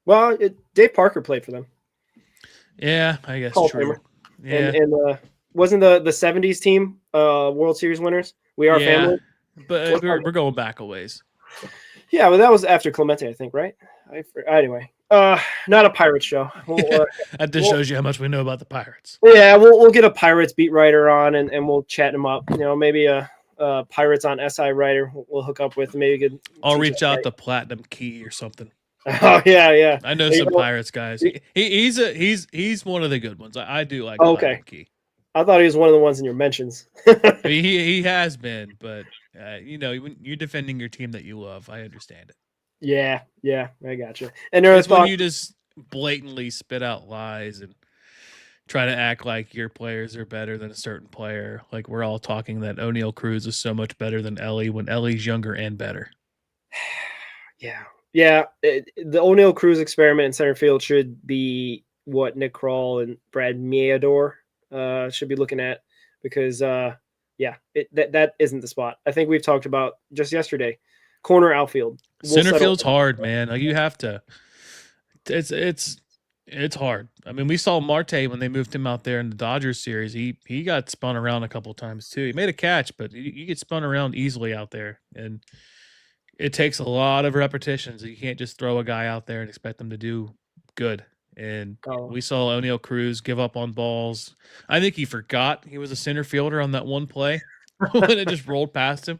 Well, Dave Parker played for them. Yeah, I guess Hall true. Famer. Yeah, And wasn't the 70s team World Series winners? We Are Family. But we're going back a ways. Yeah, but that was after Clemente, I think, right? Anyway, not a Pirates show. That just shows you how much we know about the Pirates. Yeah, we'll get a Pirates beat writer on and we'll chat him up. Maybe a Pirates on SI writer we'll hook up with. Maybe I'll reach out to Platinum Key or something. Oh yeah. I know some Pirates guys. He's one of the good ones. I do like okay. Key. I thought he was one of the ones in your mentions. I mean, he has been, but when you're defending your team that you love, I understand it. Yeah, I got you. And when you just blatantly spit out lies and try to act like your players are better than a certain player. Like we're all talking that O'Neal Cruz is so much better than Ellie when Ellie's younger and better. Yeah. The O'Neal Cruz experiment in center field should be what Nick Kroll and Brad Meador should be looking at because that isn't the spot. I think we've talked about just yesterday. Corner outfield. Center field's hard, man. Like you have to. It's hard. I mean, we saw Marte when they moved him out there in the Dodgers series. He got spun around a couple times too. He made a catch, but you get spun around easily out there, and it takes a lot of repetitions. You can't just throw a guy out there and expect them to do good. And we saw O'Neal Cruz give up on balls. I think he forgot he was a center fielder on that one play when it just rolled past him.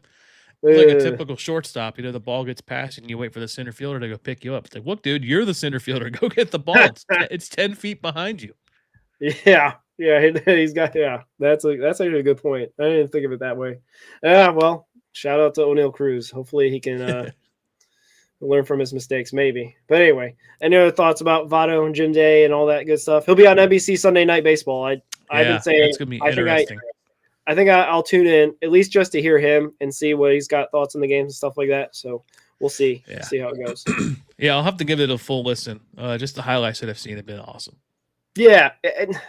Like a typical shortstop, the ball gets passed and you wait for the center fielder to go pick you up. It's like, look, dude, you're the center fielder. Go get the ball. It's 10 feet behind you. Yeah, he's got. Yeah, that's actually a good point. I didn't think of it that way. Yeah, well, shout out to O'Neal Cruz. Hopefully he can learn from his mistakes, maybe. But anyway, any other thoughts about Votto and Jim Day and all that good stuff? He'll be on NBC Sunday Night Baseball. I've been saying it's gonna be interesting. I think I'll tune in at least just to hear him and see what he's got thoughts on the games and stuff like that. So we'll see. Yeah. See how it goes. Yeah, I'll have to give it a full listen. Just the highlights that I've seen have been awesome. Yeah, and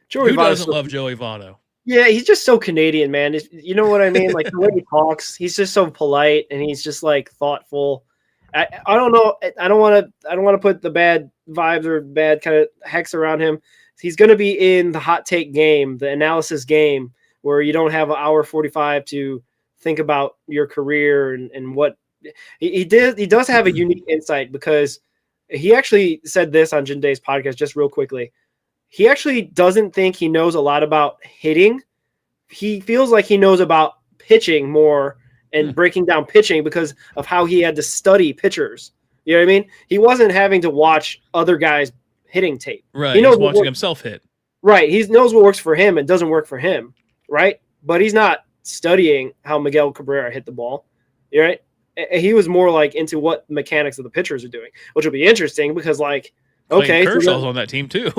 Joey Votto doesn't love Joey Votto? Yeah, he's just so Canadian, man. You know what I mean? Like the way he talks, he's just so polite and he's just like thoughtful. I don't know. I don't want to put the bad vibes or bad kind of hex around him. He's going to be in the hot take game, the analysis game, where you don't have an hour 45 to think about your career and what he did. He does have a unique insight because he actually said this on Jim Day's podcast, just real quickly. He actually doesn't think he knows a lot about hitting. He feels like he knows about pitching more and breaking down pitching because of how he had to study pitchers. You know what I mean? He wasn't having to watch other guys hitting tape. Right. He knows watching himself hit. Right. He knows what works for him and doesn't work for him. Right. But he's not studying how Miguel Cabrera hit the ball. Right. He was more like into what mechanics of the pitchers are doing, which will be interesting because okay. Kershaw's on that team too.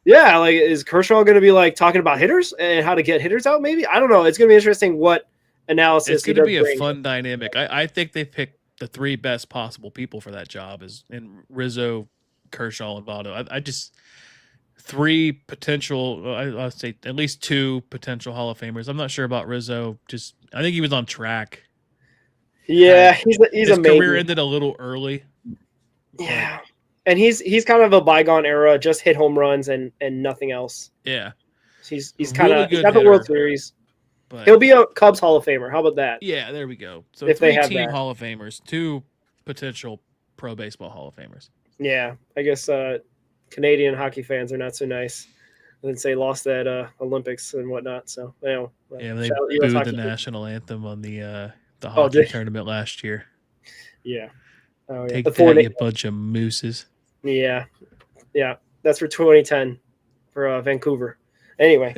Yeah. Like, is Kershaw going to be like talking about hitters and how to get hitters out? Maybe. I don't know. It's going to be interesting what analysis. It's going to be a fun dynamic. I think they picked the three best possible people for that job in Rizzo, Kershaw, and Votto. I just three potential. I'll say at least two potential Hall of Famers. I'm not sure about Rizzo. I think he was on track. Yeah, he's his amazing. Career ended a little early. Yeah, and he's kind of a bygone era. Just hit home runs and nothing else. Yeah, he's kind of really got the World Series. But he'll be a Cubs Hall of Famer. How about that? Yeah, there we go. So if they have team that. Hall of Famers, two potential pro baseball Hall of Famers. Yeah, I guess Canadian hockey fans are not so nice. since they lost that Olympics and whatnot. So Yeah, they shout out US booed hockey the team. national anthem on the Oh, hockey did- tournament last year. Yeah. Oh yeah. Take The that, 4 you bunch of mooses. Yeah. That's for 2010 for Vancouver. Anyway,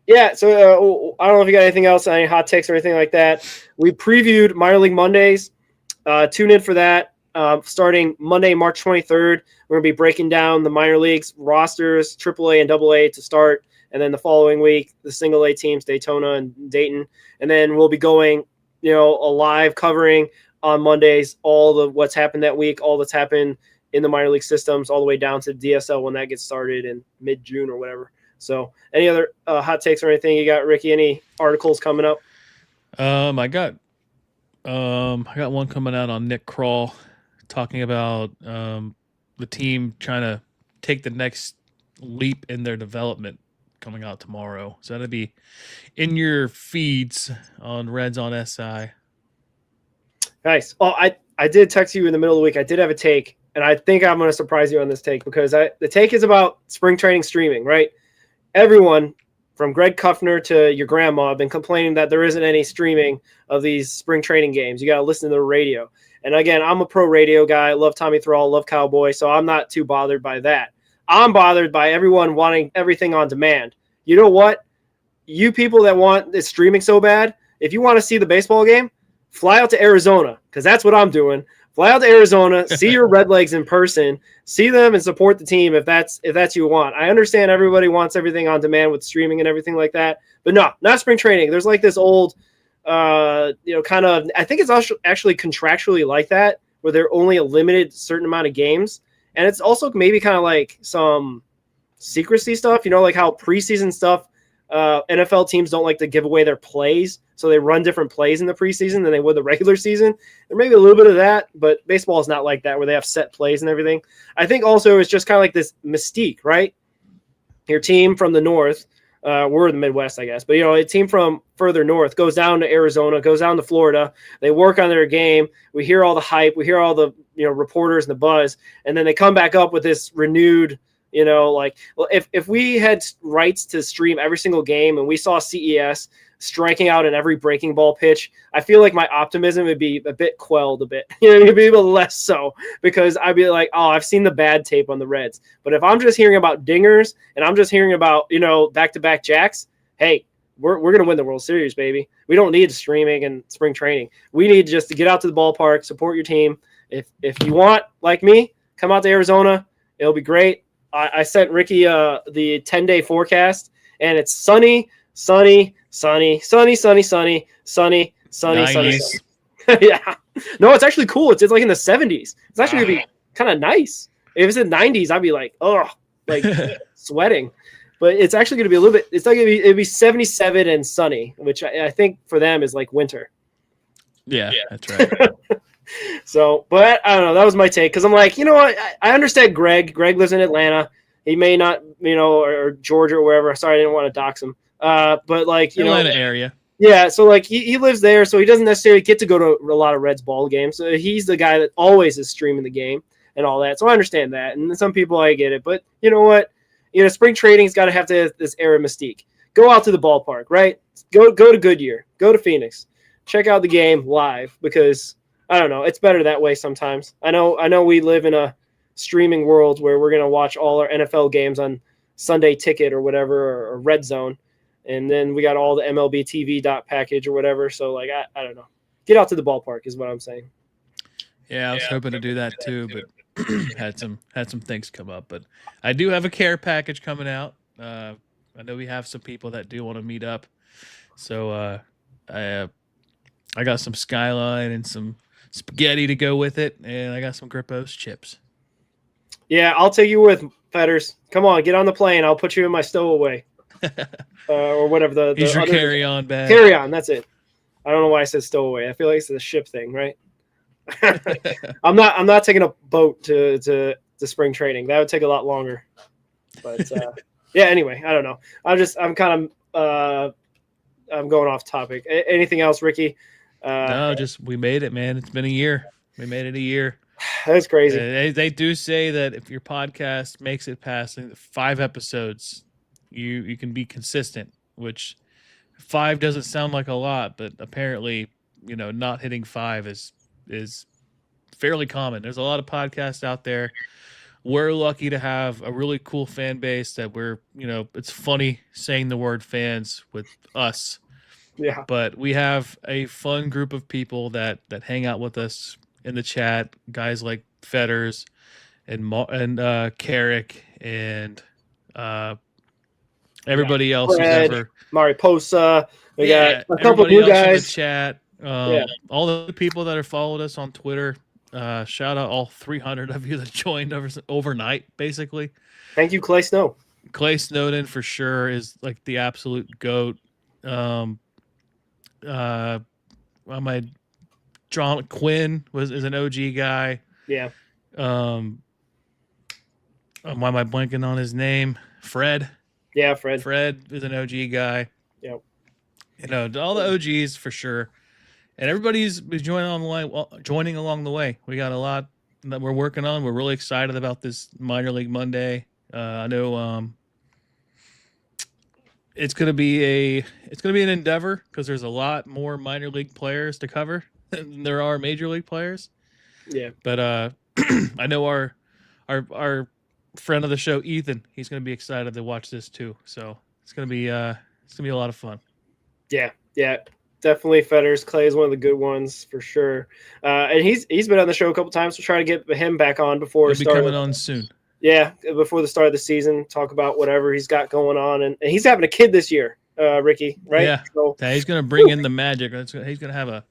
yeah. So I don't know if you got anything else, any hot takes or anything like that. We previewed Minor League Mondays. Tune in for that. Starting Monday, March 23rd, we're going to be breaking down the minor leagues rosters, AAA and AA to start. And then the following week, the single A teams, Daytona and Dayton. And then we'll be going, a live covering on Mondays, all the what's happened that week, all that's happened in the minor league systems, all the way down to DSL when that gets started in mid-June or whatever. So any other hot takes or anything you got, Ricky? Any articles coming up? I got one coming out on Nick Kroll talking about the team trying to take the next leap in their development coming out tomorrow. So that'll be in your feeds on Reds on SI. Nice. Oh, I did text you in the middle of the week. I did have a take, and I think I'm going to surprise you on this take because the take is about spring training streaming, right? Everyone from Greg Kuffner to your grandma have been complaining that there isn't any streaming of these spring training games. You got to listen to the radio. And again, I'm a pro radio guy. I love Tommy Thrall, love Cowboy, so I'm not too bothered by that. I'm bothered by everyone wanting everything on demand. You know what? You people that want this streaming so bad, if you want to see the baseball game, fly out to Arizona because that's what I'm doing. Fly out to Arizona, see your Redlegs in person, see them and support the team if that's you want. I understand everybody wants everything on demand with streaming and everything like that, but no, not spring training. There's like this old, kind of, I think it's actually contractually like that where they're only a limited certain amount of games. And it's also maybe kind of like some secrecy stuff, like how preseason stuff, NFL teams don't like to give away their plays. So they run different plays in the preseason than they would the regular season. There may be a little bit of that, but baseball is not like that where they have set plays and everything. I think also it's just kind of like this mystique, right? Your team from the north, we're in the Midwest, I guess, but a team from further north goes down to Arizona, goes down to Florida. They work on their game. We hear all the hype. We hear all the reporters and the buzz, and then they come back up with this renewed. If we had rights to stream every single game and we saw CES striking out in every breaking ball pitch, I feel like my optimism would be a bit quelled a bit. It'd be a little less so because I'd be like, oh, I've seen the bad tape on the Reds. But if I'm just hearing about dingers and I'm just hearing about, back-to-back jacks, hey, we're going to win the World Series, baby. We don't need streaming and spring training. We need just to get out to the ballpark, support your team. If you want, like me, come out to Arizona. It'll be great. I sent Ricky the 10-day forecast, and it's sunny, sunny, sunny, sunny, sunny, sunny, sunny, sunny, sunny. Yeah. No, it's actually cool. It's like in the 70s. It's actually going to be kind of nice. If it's in the 90s, I'd be like, oh, like sweating. But it's actually going to be a little bit – it's like it'd be 77 and sunny, which I think for them is like winter. Yeah. That's right. So, but I don't know. That was my take because I'm like, what? I understand Greg. Greg lives in Atlanta. He may not, or Georgia or wherever. Sorry, I didn't want to dox him. But like, Atlanta area. Yeah. So like he lives there, so he doesn't necessarily get to go to a lot of Reds ball games. So he's the guy that always is streaming the game and all that. So I understand that. And some people, I get it. But you know what? Spring training's got to have this era mystique. Go out to the ballpark, right? Go to Goodyear. Go to Phoenix. Check out the game live because I don't know. It's better that way sometimes. I know we live in a streaming world where we're going to watch all our NFL games on Sunday Ticket or whatever, or Red Zone. And then we got all the MLB TV package or whatever. So like, I don't know. Get out to the ballpark is what I'm saying. Yeah, I was hoping to do that too, but had some things come up. But I do have a care package coming out. I know we have some people that do want to meet up. So I got some Skyline and some spaghetti to go with it, and I got some Grippos chips. Yeah, I'll take you with, Fetters. Come on, get on the plane. I'll put you in my stowaway. Or whatever He's your carry-on bag. Carry-on, that's it. I don't know why I said stowaway. I feel like it's a ship thing, right? I'm not taking a boat to spring training. That would take a lot longer. But yeah, anyway, I don't know. I'm going off topic. Anything else, Ricky? No, just we made it, man. It's been a year. We made it a year. That's crazy. They do say that if your podcast makes it past 5 episodes, You can be consistent, which 5 doesn't sound like a lot, but apparently, not hitting 5 is fairly common. There's a lot of podcasts out there. We're lucky to have a really cool fan base that it's funny saying the word fans with us, Yeah. but we have a fun group of people that hang out with us in the chat. Guys like Fetters and Carrick and everybody else Fred, who's ever Mariposa. We got a couple everybody new else in the guys. chat. All the people that have followed us on Twitter. Shout out all 300 of you that joined overnight, basically. Thank you, Clay Snow. Clay Snowden for sure is like the absolute goat. My John Quinn is an OG guy. Yeah. Why am I blanking on his name? Fred. Yeah, Fred. Fred is an OG guy. Yep. All the OGs for sure. And everybody's joining along the way. We got a lot that we're working on. We're really excited about this Minor League Monday. I know it's gonna be an endeavor because there's a lot more minor league players to cover than there are major league players. Yeah. But I know our friend of the show, Ethan, he's gonna be excited to watch this too. So it's gonna be a lot of fun. Yeah. Definitely Fetters. Clay is one of the good ones for sure. And he's been on the show a couple times to try to get him back on before He'll be coming on soon. Yeah, before the start of the season, talk about whatever he's got going on. And he's having a kid this year, Ricky, right? Yeah. So, He's going to bring in the magic. He's going to have a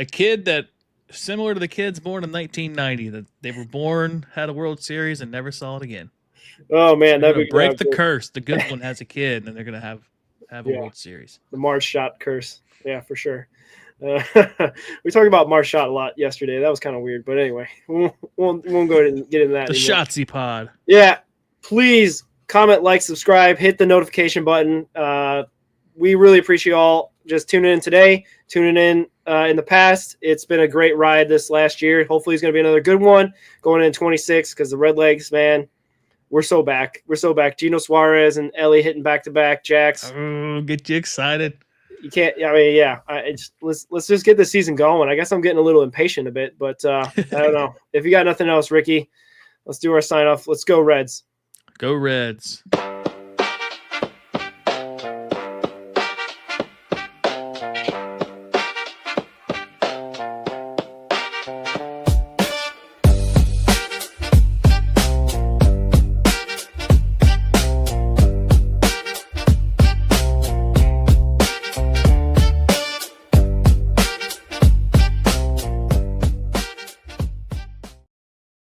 kid that similar to the kids born in 1990 that they were born, had a World Series, and never saw it again. oh man, They're that'd be gonna break the good. curse. The good one has a kid, and they're going to have a Yeah. World Series. The Marge shot curse. Yeah, for sure. We talked about Marge shot a lot yesterday. That was kind of weird, but anyway, we won't go ahead and get into that. The anymore. Shotsy Pod. Yeah, please comment, like, subscribe, hit the notification button. We really appreciate you all just tuning in today, tuning in the past. It's been a great ride this last year. Hopefully it's going to be another good one going into 26 because the Redlegs, man, we're so back. We're so back. Gino Suarez and Ellie hitting back-to-back jacks. Oh, get you excited. You can't. I mean, yeah. Let's just get the season going. I guess I'm getting a little impatient a bit, but I don't know. If you got nothing else, Ricky, let's do our sign off. Let's go Reds. Go Reds.